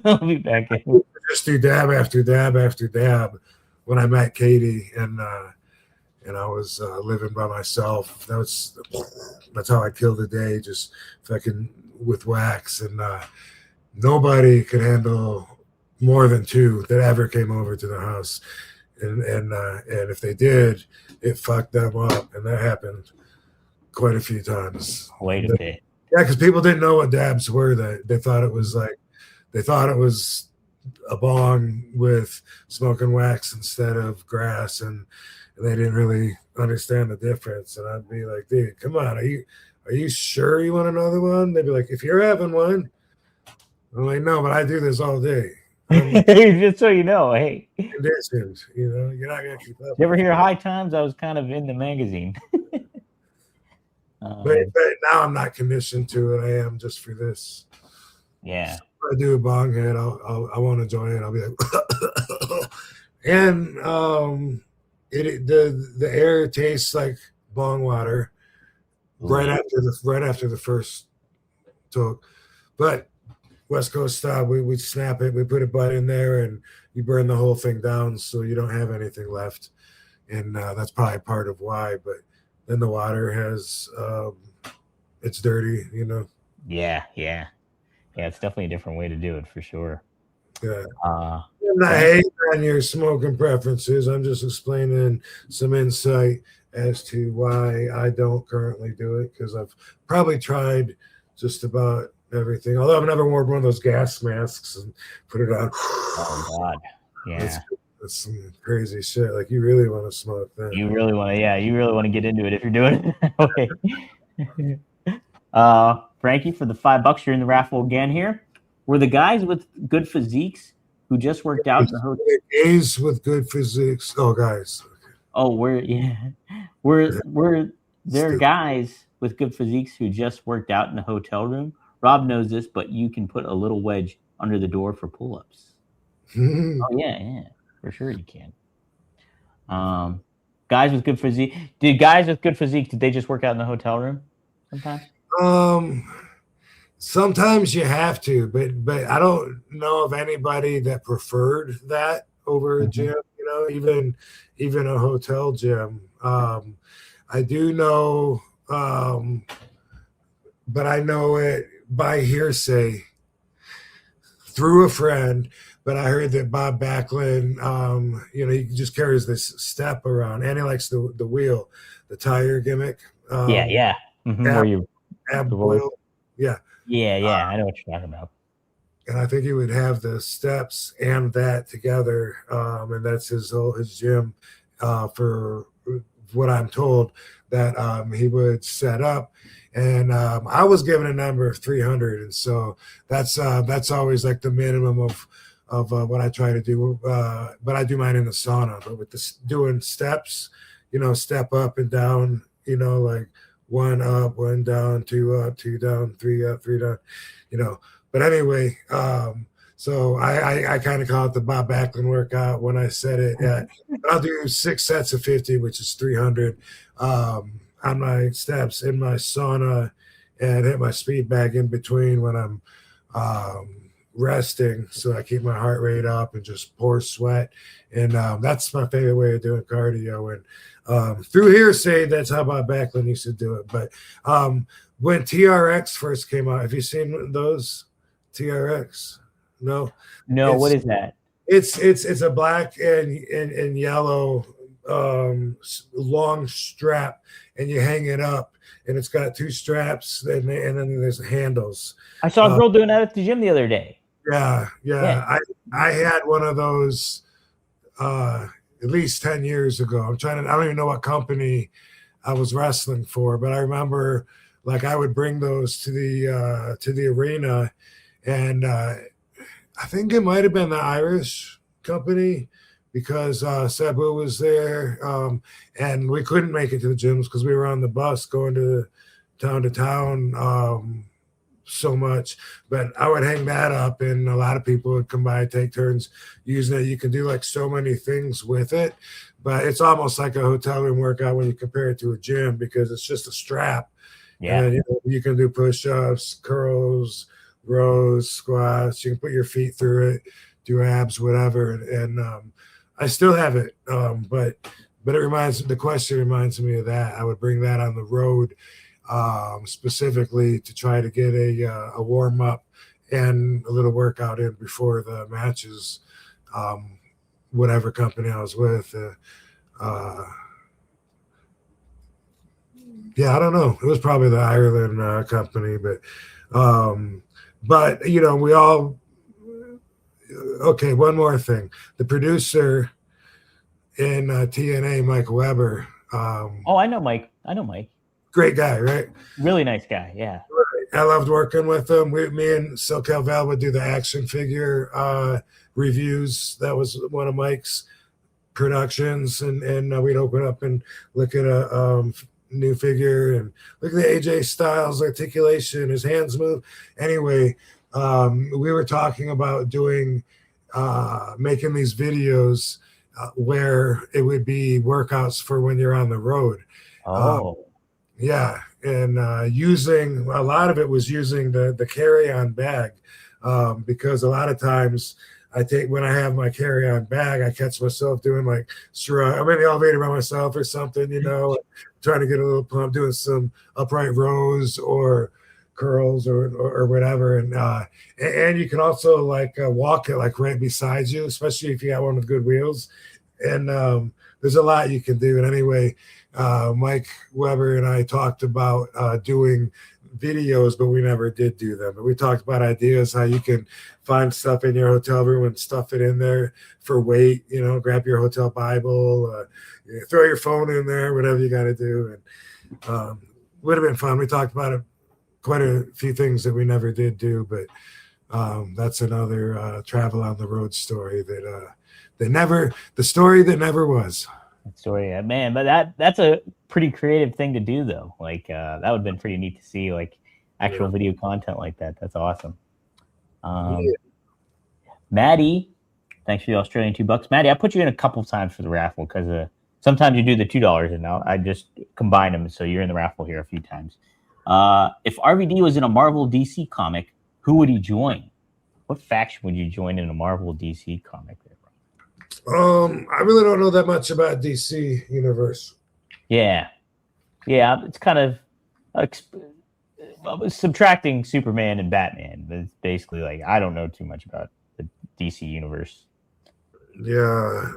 I'll be back in. Just do dab after dab after dab. When I met Katie and I was living by myself, that's how I killed the day, just fucking with wax. And nobody could handle more than 2 that ever came over to the house. And if they did, it fucked them up, and that happened quite a few times. Wait a bit. Yeah, because people didn't know what dabs were. They thought it was a bong with smoking wax instead of grass, and they didn't really understand the difference. And I'd be like, dude, come on, are you sure you want another one? They'd be like, if you're having one. I'm like, no, but I do this all day. Just so you know, hey. Conditions, you're not gonna keep up. You ever hear High Times? I was kind of in the magazine. But now I'm not conditioned to it. I am just for this. Yeah. If I do a bong head, I want to join it. I'll be like, and the air tastes like bong water right after the first talk. But West Coast style, we snap it, we put a butt in there, and you burn the whole thing down so you don't have anything left. And that's probably part of why. But then the water has it's dirty, Yeah. It's definitely a different way to do it for sure. Yeah. I'm not hating on your smoking preferences. I'm just explaining some insight as to why I don't currently do it, because I've probably tried just about everything. Although I've never worn one of those gas masks and put it on. Oh God. Yeah. That's some crazy shit. Like, you really want to smoke that. You really want to get into it if you're doing it that way. Frankie, for the $5, you're in the raffle again here. Were the guys with good physiques who just worked out in the hotel? Guys with good physiques. Oh, guys. Oh, were there guys with good physiques who just worked out in the hotel room? Rob knows this, but you can put a little wedge under the door for pull-ups. Oh yeah, for sure you can. Guys with good physique. Did they just work out in the hotel room sometimes? Sometimes you have to, but I don't know of anybody that preferred that over a gym. Even a hotel gym. I do know, but I know it by hearsay through a friend. But I heard that Bob Backlund, he just carries this step around, and he likes the wheel, the tire gimmick. Yeah. Mm-hmm. Ab, Where you ab wheel. Yeah. Yeah. I know what you're talking about. And I think he would have the steps and that together, and that's his gym. For what I'm told, that he would set up, and I was given a number of 300, and so that's always like the minimum of what I try to do. But I do mine in the sauna. But with doing steps, step up and down, like 1 up, 1 down, 2 up, 2 down, 3 up, 3 down, But anyway, so I kind of call it the Bob Backlund workout when I said it. I'll do 6 sets of 50, which is 300 on my steps in my sauna, and hit my speed bag in between when I'm resting, so I keep my heart rate up and just pour sweat. And that's my favorite way of doing cardio. And through hearsay, that's how Bob Backlund used to do it. But when TRX first came out, have you seen those TRX? No. What is that? It's a black and yellow long strap, and you hang it up, and it's got 2 straps, and then there's handles. I saw a girl doing that at the gym the other day. Yeah. I had one of those at least 10 years ago. I don't even know what company I was wrestling for, but I remember, like, I would bring those to the arena, and I think it might have been the Irish company, because Sabu was there, and we couldn't make it to the gyms because we were on the bus going to town, so much, but I would hang that up, and a lot of people would come by and take turns using it. You can do like so many things with it, but it's almost like a hotel room workout when you compare it to a gym because it's just a strap. Yeah. And you can do push-ups, curls, rows, squats. You can put your feet through it, do abs, whatever. And I still have it, but the question reminds me of that. I would bring that on the road specifically to try to get a warm up and a little workout in before the matches. Whatever company I was with. Yeah, I don't know. It was probably the Ireland company, but we all. Okay, one more thing. The producer in TNA, Mike Weber. I know Mike. Great guy, right? Really nice guy. Yeah. I loved working with him. Me and SoCal Val would do the action figure reviews. That was one of Mike's productions, and we'd open up and look at a new figure and look at the AJ Styles articulation, his hands move. Anyway, we were talking about doing making these videos where it would be workouts for when you're on the road. Yeah, and using a lot of it was using the carry-on bag because a lot of times when I have my carry-on bag, I catch myself doing like I'm in the elevator by myself or something, trying to get a little pump, doing some upright rows or curls or whatever, and you can also like walk it like right beside you, especially if you got one with good wheels, and there's a lot you can do. And anyway, Mike Weber and I talked about doing videos, but we never did do them. But we talked about ideas, how you can find stuff in your hotel room and stuff it in there for weight, grab your hotel Bible, throw your phone in there, whatever you got to do. And would have been fun. We talked about it, quite a few things that we never did do, but that's another travel on the road story the story that never was. Story, man, but that's a pretty creative thing to do, though. Like that would have been pretty neat to see, like actual video content like that. That's awesome. Maddie, thanks for the Australian $2. Maddie, I put you in a couple of times for the raffle because sometimes you do the $2, and now I just combine them, so you're in the raffle here a few times. If RVD was in a Marvel DC comic, who would he join? What faction would you join in a Marvel DC comic? I really don't know that much about DC Universe. Yeah, it's kind of subtracting Superman and Batman. It's basically like I don't know too much about the DC Universe. Yeah,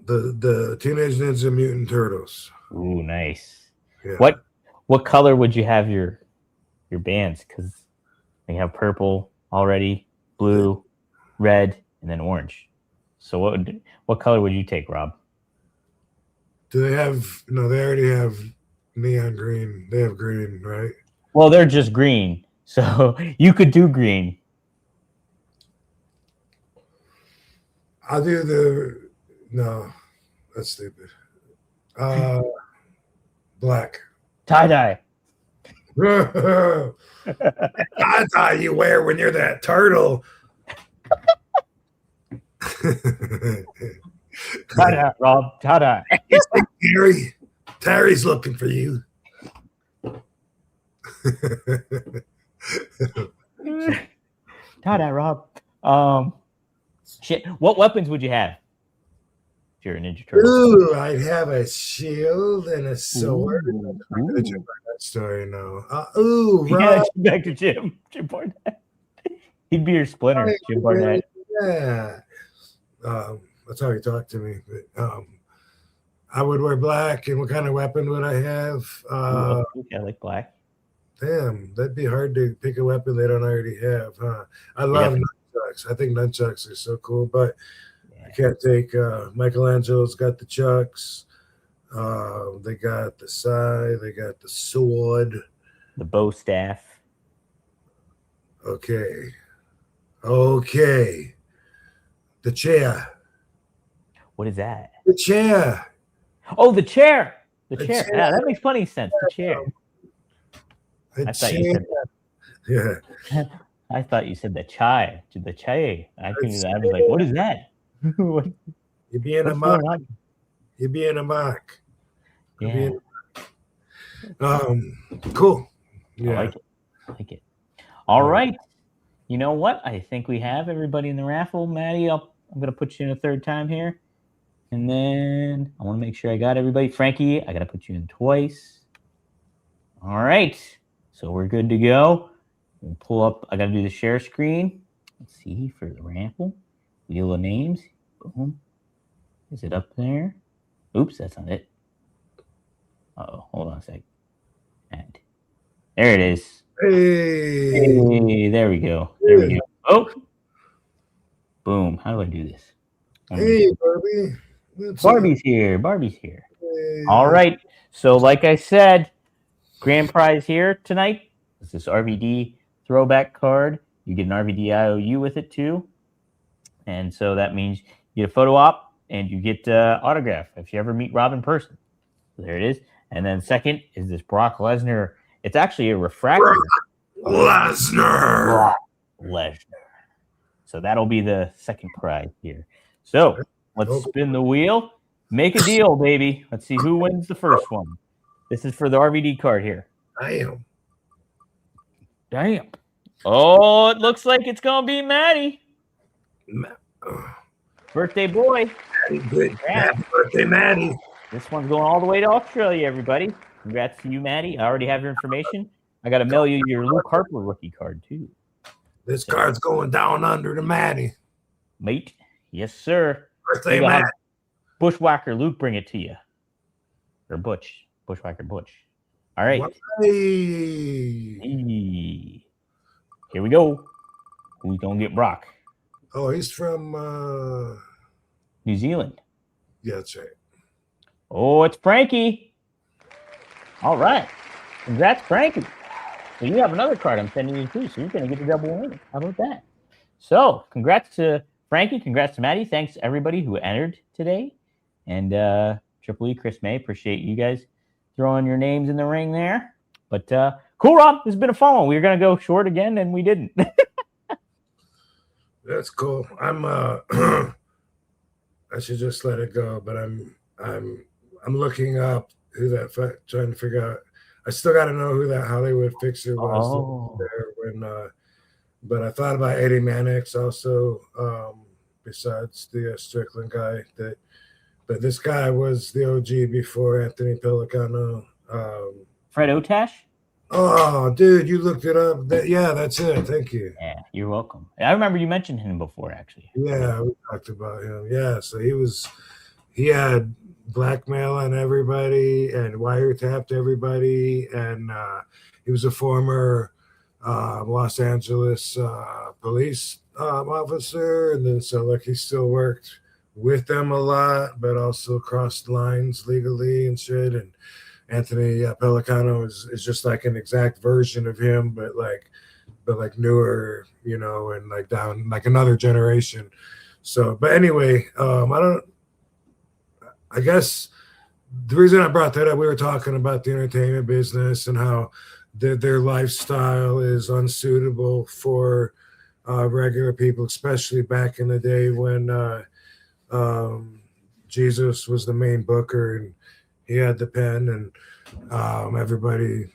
the Teenage Ninja Mutant Turtles. Ooh, nice. Yeah. What color would you have your bands? Because they have purple already, blue, red, and then orange. So what color would you take, Rob? Do they have? No, they already have neon green. They have green, right? Well, they're just green, so you could do green. I'll do no, that's stupid. Black. Tie-dye. Tie-dye you wear when you're that turtle. Tie-dye, Rob. Tie-dye. Terry's looking for you. Tie-dye, Rob. Shit. What weapons would you have if you're a Ninja Turtle? Ooh, I'd have a shield and a sword. Ooh. That story, no. Yeah, back to Jim Barnett. He'd be your Splinter, Jim Barnett. Yeah. That's how he talked to me. But I would wear black. And what kind of weapon would I have? I like black. Damn, that'd be hard to pick a weapon they don't already have, huh? I love nunchucks. I think nunchucks are so cool, but I can't take Michelangelo's got the chucks. They got the sai, they got the sword, the bow staff. Okay. The chair. What is that? The chair. Oh, the chair. The A chair. chair. Yeah, that makes plenty of sense. The chair. I thought you said Yeah. I thought you said the chai. The chai. I was like, what is that? What, You're being a what's mock. going on? You're being a mock. Yeah, Cool. I Yeah. like it. I like it. All right. You know what? I think we have everybody in the raffle. Maddie, I'm going to put you in a third time here. And then I want to make sure I got everybody. Frankie, I got to put you in twice. All right. So we're good to go. We'll pull up. I got to do the share screen. Let's see for the raffle. Wheel of names. Boom. Is it up there? Oops, that's not it. Uh-oh. Hold on a sec. And there it is. Hey. There we go. There we go. Oh. Boom. How do I do this? Hey, Barbie. What's Barbie's up? here. Barbie's here. Hey. All right. So, like I said, grand prize here tonight is this RVD throwback card. You get an RVD IOU with it too. And so that means you get a photo op and you get autograph if you ever meet Rob in person. So there it is. And then second is this Brock Lesnar. It's actually a refractor. Lesnar. Brock Lesnar. So that'll be the second prize here. So let's spin the wheel. Make a deal, baby. Let's see who wins the first one. This is for the RVD card here. Damn. Oh, it looks like it's going to be Maddie. Birthday boy. Good. Happy birthday, Maddie. This one's going all the way to Australia, everybody. Congrats to you, Maddie. I already have your information. I got to mail you your Luke Harper rookie card, too. This card's going down under to Maddie. Mate. Yes, sir. Birthday, Maddie. Bushwhacker Luke bring it to you. Or Butch. Bushwhacker Butch. All right. Hey. Here we go. Who's going to get Brock? Oh, he's from New Zealand. Yeah, that's right. Oh, it's Frankie. All right. Congrats, Frankie. So you have another card I'm sending you too, so you're going to get the double win. How about that? So congrats to Frankie. Congrats to Maddie. Thanks to everybody who entered today. And Triple E, Chris May, appreciate you guys throwing your names in the ring there. But cool, Rob. This has been a fun one. We were going to go short again, and we didn't. That's cool. I'm I should just let it go, but I'm looking up who that trying to figure out. I still got to know who that Hollywood fixer was there when. But I thought about Eddie Mannix also. Besides the Strickland guy, but this guy was the OG before Anthony Pellicano. Fred Otash? Oh, dude, you looked it up. Yeah, that's it. Thank you. Yeah, you're welcome. I remember you mentioned him before, actually. Yeah, we talked about him. Yeah, so he had blackmail on everybody and wiretapped everybody, and he was a former Los Angeles police officer, and then so like he still worked with them a lot, but also crossed lines legally and shit. And Anthony Pellicano is just like an exact version of him, but like newer, you know, and like down like another generation. So, but anyway, I guess the reason I brought that up, we were talking about the entertainment business and how their lifestyle is unsuitable for regular people, especially back in the day when Jesus was the main booker and he had the pen, and everybody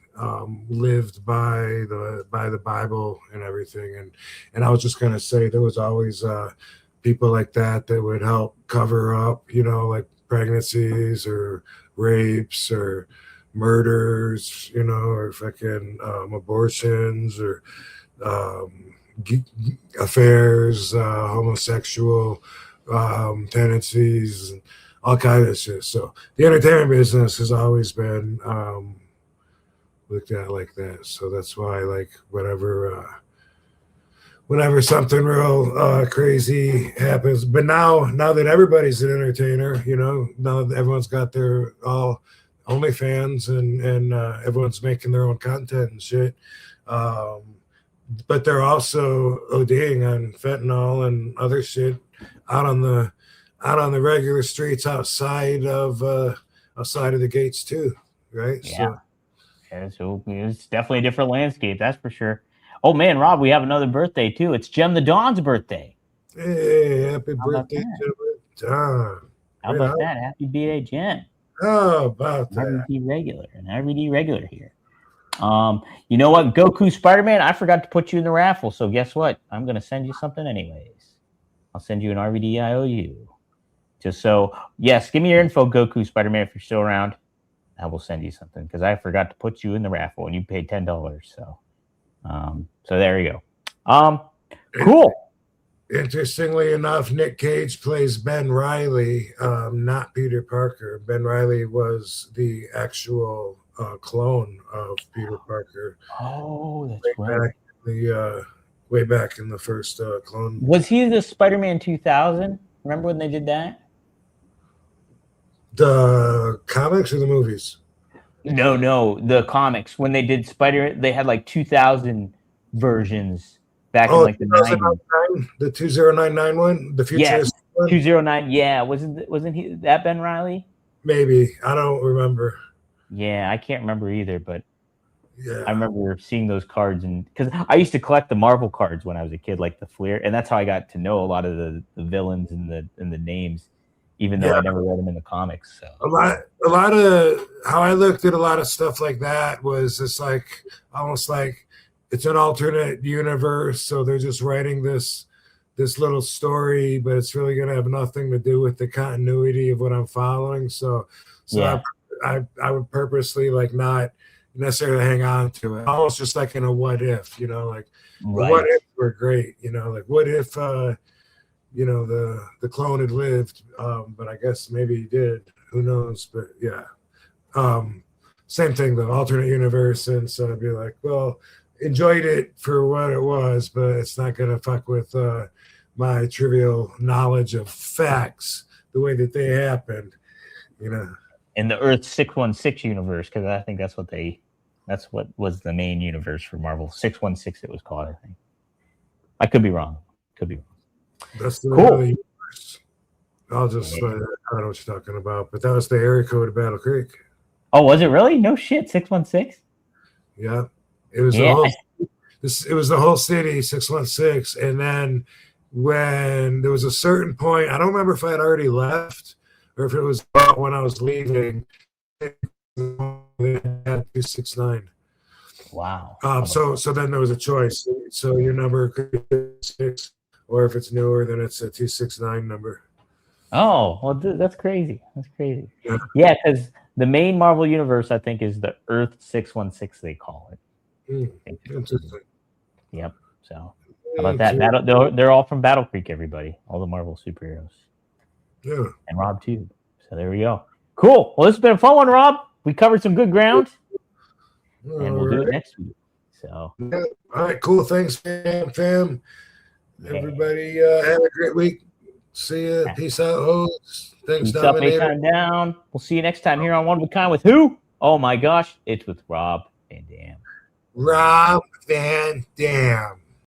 lived by the Bible and everything. And I was just gonna say there was always people like that would help cover up, you know, like pregnancies or rapes or murders, you know, or fucking abortions or affairs, homosexual tendencies, and all kinds of shit. So the entertainment business has always been looked at like that. So that's why, like, whenever something real crazy happens, but now that everybody's an entertainer, you know, now that everyone's got their all OnlyFans and everyone's making their own content and shit. But they're also ODing on fentanyl and other shit out on the regular streets outside of outside of the gates too, right? Yeah. So it's definitely a different landscape, that's for sure. Oh man, Rob, we have another birthday too. It's Jem the Dawn's birthday. Hey, happy How about birthday, that? Gentlemen. Don. How about that? Happy birthday, Jem. How about that? An RVD regular here. You know what, Goku Spider-Man, I forgot to put you in the raffle, so guess what? I'm gonna send you something anyways. I'll send you an RVD IOU. Just so, yes, give me your info, Goku Spider-Man, if you're still around. I will send you something because I forgot to put you in the raffle and you paid $10. So there you go. Cool. Interestingly enough, Nick Cage plays Ben Reilly, not Peter Parker. Ben Reilly was the actual clone of Peter Parker. Oh, that's right. Way back in the first clone. Was he the Spider-Man 2000? Remember when they did that? The comics or the movies? No, the comics. When they did they had like 2000 versions back in like the 90s. The 2099 one, the futuristic one? 209. Yeah, wasn't he that Ben Reilly? Maybe, I don't remember. Yeah, I can't remember either, but yeah, I remember seeing those cards, and because I used to collect the Marvel cards when I was a kid, like the Fleer, and that's how I got to know a lot of the villains and the names, even though I never read them in the comics. So a lot of how I looked at a lot of stuff like that was just like almost like it's an alternate universe, so they're just writing this little story, but it's really going to have nothing to do with the continuity of what I'm following. So yeah. I would purposely like not necessarily hang on to it, almost just like in a what if, like what if were great, like what if the clone had lived, but I guess maybe he did, who knows. But yeah, same thing, the alternate universe. And so I'd be like, well, enjoyed it for what it was, but it's not going to fuck with my trivial knowledge of facts the way that they happened, in the Earth 616 universe, because I think that's what was the main universe for Marvel. 616 it was called, I think. I could be wrong. That's the cool. Universe. I'll just I don't know what you're talking about, but that was the area code of Battle Creek. Oh, was it really? No shit, 616? Yeah. It was it was the whole city, 616, and then when there was a certain point, I don't remember if I had already left or if it was when I was leaving, they had 269. Wow. So then there was a choice. So your number could be 6, or if it's newer, then it's a 269 number. Oh, well, that's crazy. Yeah, because the main Marvel universe, I think, is the Earth 616. They call it. Interesting. Yep. So how about that? They're all from Battle Creek. Everybody, all the Marvel superheroes. Yeah. And Rob too. So there we go. Cool. Well, this has been a fun one, Rob. We covered some good ground, and we'll do it next week. So. Yeah. All right. Cool. Thanks, fam. Yeah. Everybody, have a great week. See ya. Peace out, hoes. Thanks, Peace up, A-Time down. We'll see you next time here on One of a Kind with who? Oh my gosh, it's with Rob Van Dam. Rob Van Dam.